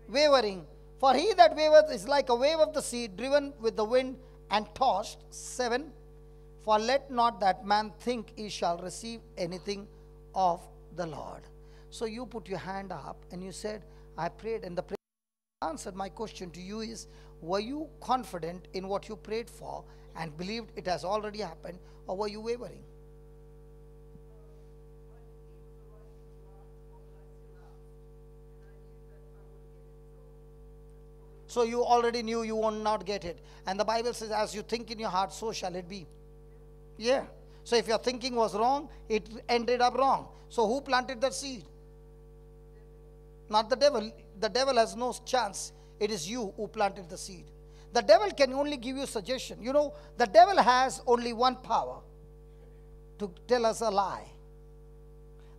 wavering. For he that wavereth is like a wave of the sea, driven with the wind and tossed. 7. For let not that man think he shall receive anything of the Lord. So you put your hand up and you said, I prayed, and the prayer answered. My question to you is, were you confident in what you prayed for and believed it has already happened, or were you wavering? So you already knew you would not get it. And the Bible says, as you think in your heart, so shall it be. Yeah. So if your thinking was wrong, it ended up wrong. So who planted that seed? Not the devil. The devil has no chance. It is you who planted the seed. The devil can only give you suggestion. You know, the devil has only one power, to tell us a lie.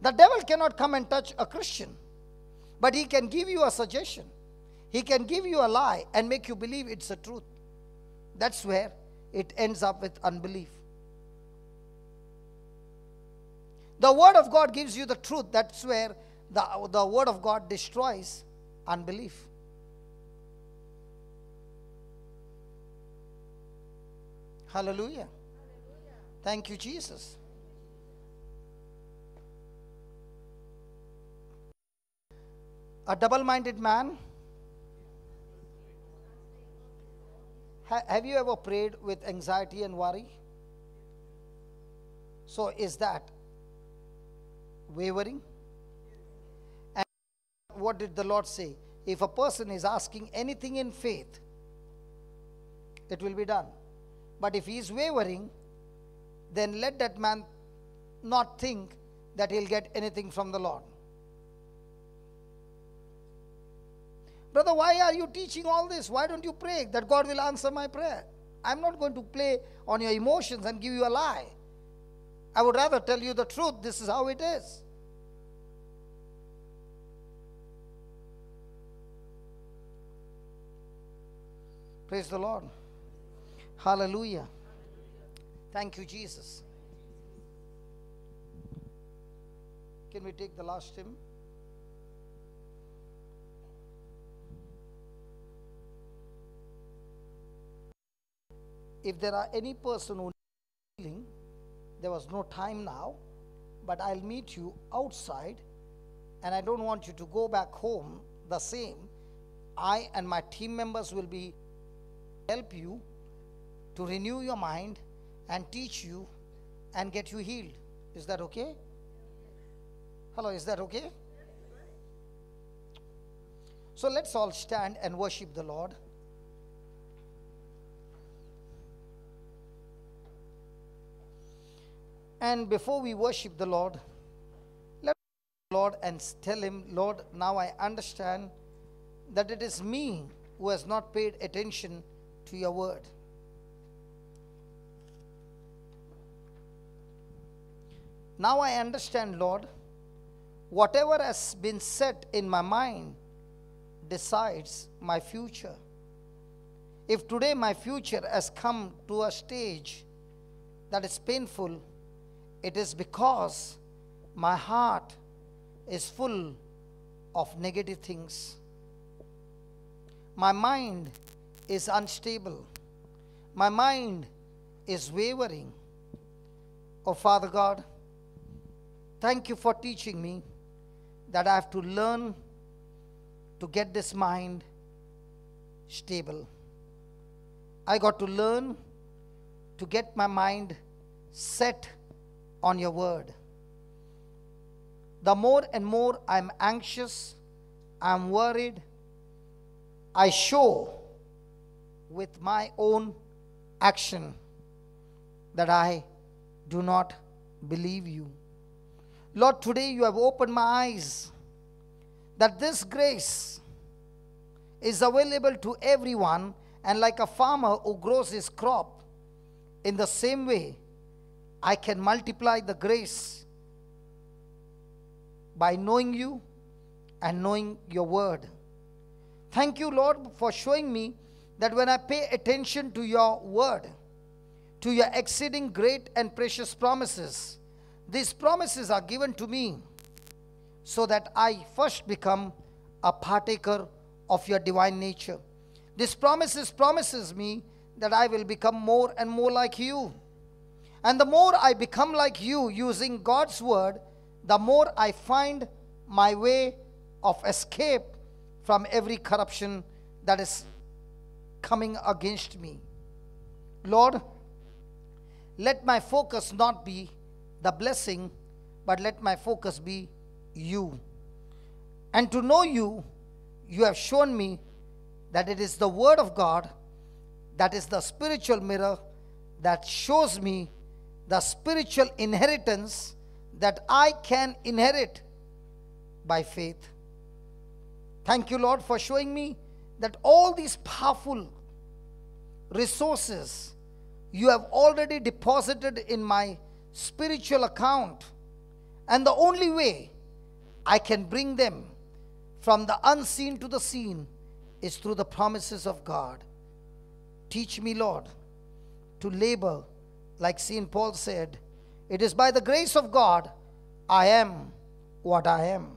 The devil cannot come and touch a Christian, but he can give you a suggestion. He can give you a lie and make you believe it's the truth. That's where it ends up with unbelief. The word of God gives you the truth. That's where the word of God destroys unbelief. Hallelujah. Thank you, Jesus. A double-minded man. Have you ever prayed with anxiety and worry? So is that wavering? And what did the Lord say? If a person is asking anything in faith, it will be done. But if he is wavering, then let that man not think that he'll get anything from the Lord. Brother, why are you teaching all this? Why don't you pray that God will answer my prayer? I'm not going to play on your emotions and give you a lie. I would rather tell you the truth. This is how it is. Praise the Lord. Hallelujah. Thank you, Jesus. Can we take the last hymn? If there are any person who needs healing, there was no time now, but I'll meet you outside, and I don't want you to go back home the same. I and my team members will be help you to renew your mind and teach you and get you healed. Is that okay? Hello, is that okay? So let's all stand and worship the Lord. And before we worship the Lord, let's worship the Lord and tell him, Lord, now I understand that it is me who has not paid attention to your word. Now I understand, Lord, whatever has been set in my mind decides my future. If today my future has come to a stage that is painful, it is because my heart is full of negative things. My mind is unstable. My mind is wavering. Oh, Father God, thank you for teaching me that I have to learn to get this mind stable. I got to learn to get my mind set on your word. The more and more I'm anxious, I'm worried, I show with my own action that I do not believe you. Lord, today you have opened my eyes that this grace is available to everyone, and like a farmer who grows his crop, in the same way, I can multiply the grace by knowing you and knowing your word. Thank you, Lord, for showing me that when I pay attention to your word, to your exceeding great and precious promises, these promises are given to me so that I first become a partaker of your divine nature. This promises me that I will become more and more like you. And the more I become like you using God's word, the more I find my way of escape from every corruption that is coming against me. Lord, let my focus not be the blessing, but let my focus be you. And to know you, you have shown me that it is the word of God that is the spiritual mirror that shows me the spiritual inheritance that I can inherit by faith. Thank you, Lord, for showing me that all these powerful resources you have already deposited in my spiritual account, and the only way I can bring them from the unseen to the seen is through the promises of God. Teach me, Lord, to labor like St. Paul said, it is by the grace of God I am what I am.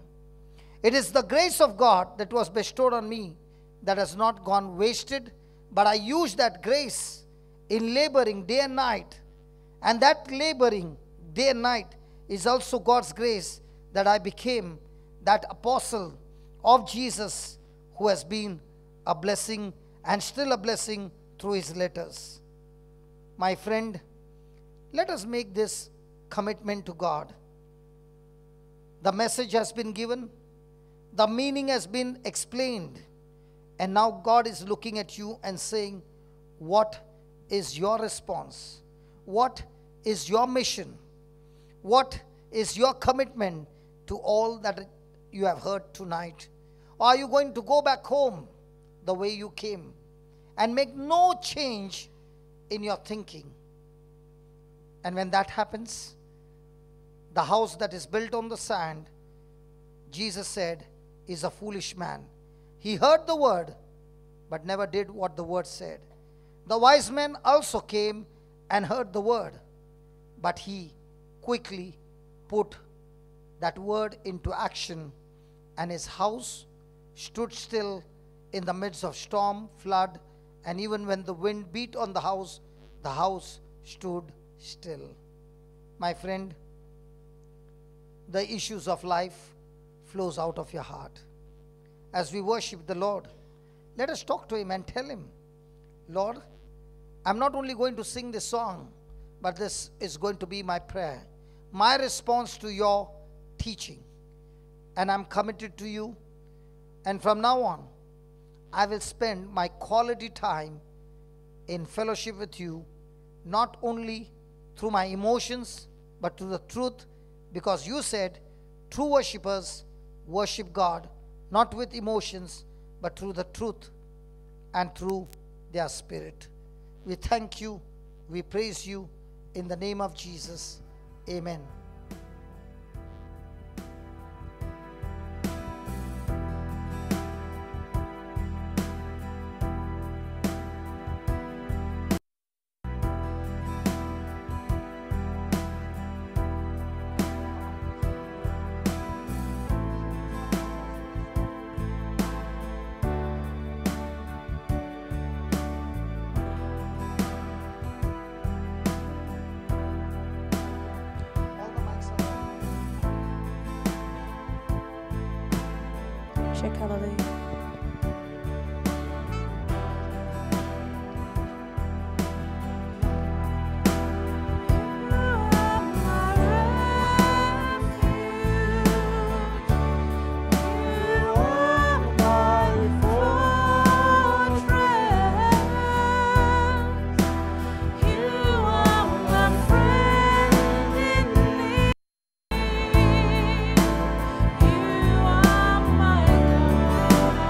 It is the grace of God that was bestowed on me that has not gone wasted, but I use that grace in laboring day and night And that laboring day and night is also God's grace that I became that apostle of Jesus who has been a blessing and still a blessing through his letters. My friend, let us make this commitment to God. The message has been given, the meaning has been explained, and now God is looking at you and saying, what is your response? What is your mission? What is your commitment to all that you have heard tonight? Or are you going to go back home the way you came and make no change in your thinking? And when that happens, the house that is built on the sand, Jesus said, is a foolish man. He heard the word, but never did what the word said. The wise men also came and heard the word, but he quickly put that word into action, and his house stood still in the midst of storm, flood, and even when the wind beat on the house stood still. My friend, the issues of life flows out of your heart. As we worship the Lord, let us talk to him and tell him, Lord, I'm not only going to sing this song, but this is going to be my prayer, my response to your teaching. And I'm committed to you. And from now on, I will spend my quality time in fellowship with you, not only through my emotions, but to the truth, because you said true worshippers worship God, not with emotions, but through the truth and through their spirit. We thank you, we praise you, in the name of Jesus. Amen. All the mics are on. Check hallelujah. You are my God.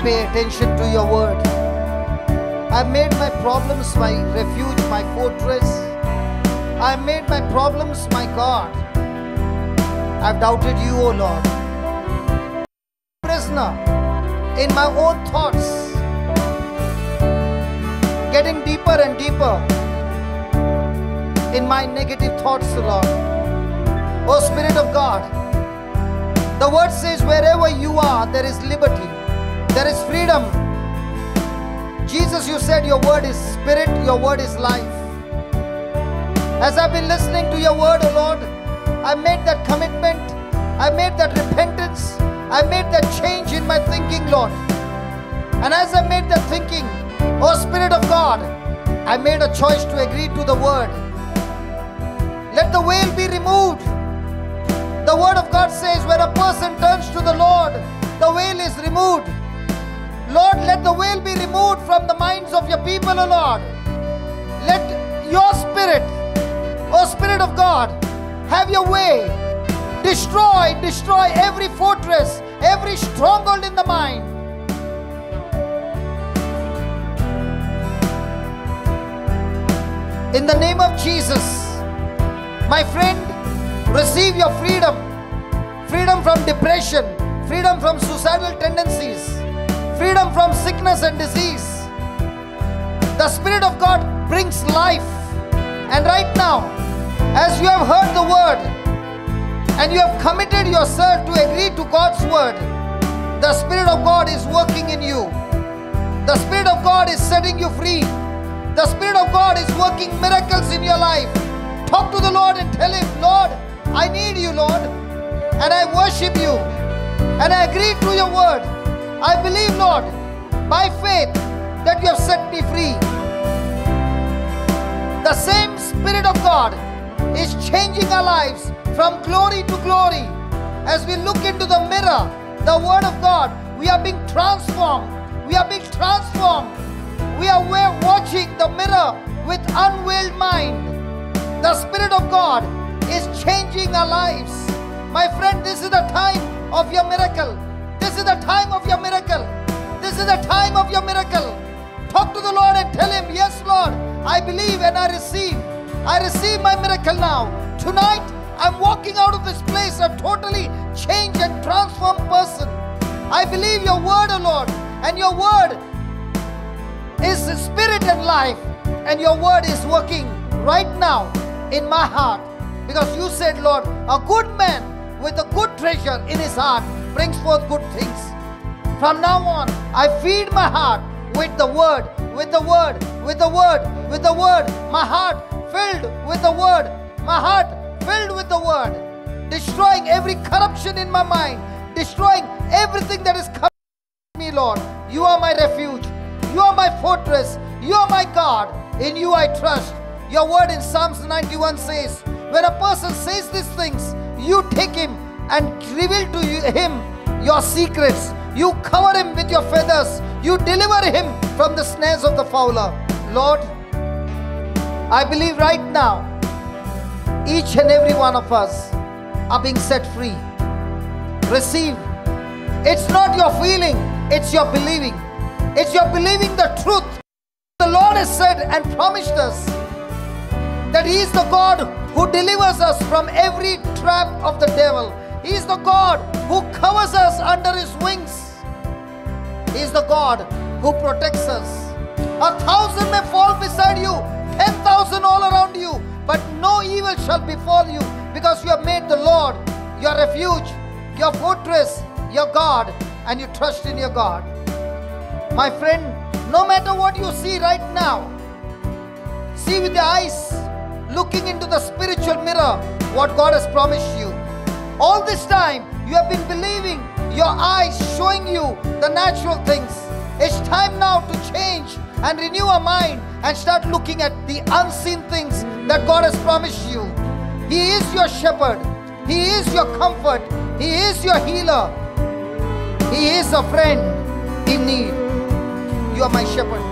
pay attention to your word. I've made my problems my refuge, my fortress. I've made my problems my God. I've doubted you, O Lord. Prisoner in my own thoughts, getting deeper and deeper in my negative thoughts, O Lord. O Spirit of God, the word says wherever you are, there is liberty, there is freedom. Jesus, you said your word is spirit, your word is life. As I've been listening to your word, O Lord, I made that commitment, I made that repentance, I made that change in my thinking, Lord. And as I made that thinking, O Spirit of God, I made a choice to agree to the word. Let the veil be removed. The word of God says when a person turns to the Lord, the veil is removed. Lord, let the veil be removed from the minds of your people, O Lord. Let your spirit, O Spirit of God, have your way. Destroy every fortress, every stronghold in the mind. In the name of Jesus, my friend, receive your freedom. Freedom from depression, freedom from suicidal tendencies, freedom from sickness and disease. The Spirit of God brings life. And right now, as you have heard the word and you have committed yourself to agree to God's word, the Spirit of God is working in you. The Spirit of God is setting you free. The Spirit of God is working miracles in your life. Talk to the Lord and tell Him, Lord, I need you, Lord, and I worship you, and I agree to your word. I believe, Lord, by faith that you have set me free. The same Spirit of God is changing our lives from glory to glory. As we look into the mirror, the word of God, we are being transformed. We are being transformed. We are watching the mirror with unveiled mind. The Spirit of God is changing our lives. My friend, this is the time of your miracle. This is the time of your miracle. This is the time of your miracle. Talk to the Lord and tell Him, yes, Lord, I believe and I receive. I receive my miracle now. Tonight, I'm walking out of this place a totally changed and transformed person. I believe your word, O Lord, and your word is spirit and life, and your word is working right now in my heart, because you said, Lord, a good man with a good treasure in his heart brings forth good things. From now on, I feed my heart with the word, with the word, with the word, with the word. My heart filled with the word, my heart filled with the word, destroying every corruption in my mind, destroying everything that is coming to me, Lord. You are my refuge. You are my fortress. You are my God. In you I trust. Your word in Psalms 91 says, when a person says these things, you take him and reveal to him your secrets. You cover him with your feathers. You deliver him from the snares of the fowler. Lord, I believe right now, each and every one of us are being set free. Receive. It's not your feeling, it's your believing. It's your believing the truth. The Lord has said and promised us that He is the God who delivers us from every trap of the devil. He is the God who covers us under His wings. He is the God who protects us. 1,000 may fall beside you, 10,000 all around you, but no evil shall befall you, because you have made the Lord your refuge, your fortress, your God, and you trust in your God. My friend, no matter what you see right now, see with your eyes, looking into the spiritual mirror, what God has promised you. All this time, you have been believing, your eyes showing you the natural things. It's time now to change and renew our mind and start looking at the unseen things that God has promised you. He is your shepherd. He is your comfort. He is your healer. He is a friend in need. You are my shepherd.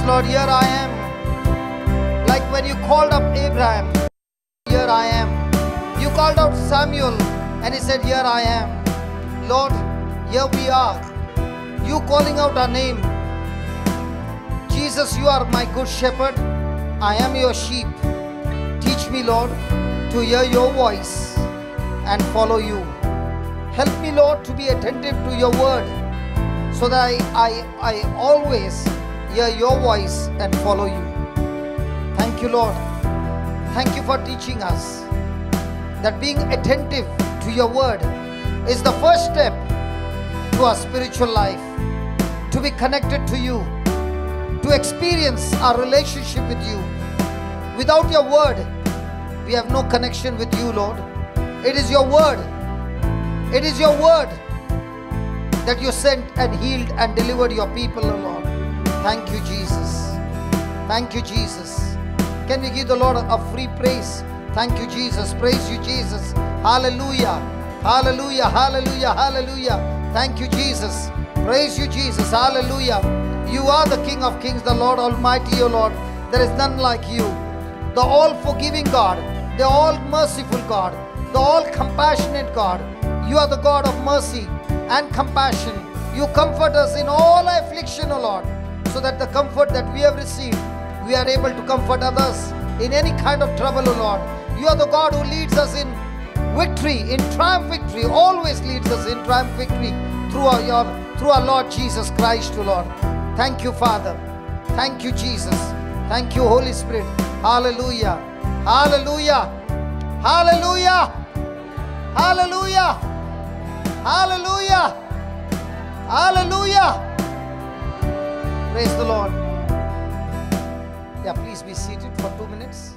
Lord, here I am. Like when you called up Abraham, here I am. You called out Samuel and he said, here I am. Lord, here we are. You calling out our name. Jesus, you are my good shepherd. I am your sheep. Teach me, Lord, to hear your voice and follow you. Help me, Lord, to be attentive to your word so that I always hear your voice and follow you. Thank you, Lord. Thank you for teaching us that being attentive to your word is the first step to our spiritual life, to be connected to you, to experience our relationship with you. Without your word, we have no connection with you, Lord. It is your word. It is your word that you sent and healed and delivered your people, O Lord. Thank you, Jesus. Thank you, Jesus. Can we give the Lord a free praise? Thank you, Jesus. Praise you, Jesus. Hallelujah. Hallelujah. Hallelujah. Hallelujah. Thank you, Jesus. Praise you, Jesus. Hallelujah. You are the King of Kings, the Lord Almighty, O Lord. There is none like you. The all-forgiving God, the all-merciful God, the all-compassionate God. You are the God of mercy and compassion. You comfort us in all affliction, O Lord, so that the comfort that we have received, we are able to comfort others in any kind of trouble, O Lord. You are the God who leads us in victory, in triumph victory, always leads us in triumph victory through our Lord Jesus Christ, O Lord. Thank you, Father. Thank you, Jesus. Thank you, Holy Spirit. Hallelujah. Hallelujah. Hallelujah. Hallelujah. Hallelujah. Hallelujah. Praise the Lord. Yeah, please be seated for 2 minutes.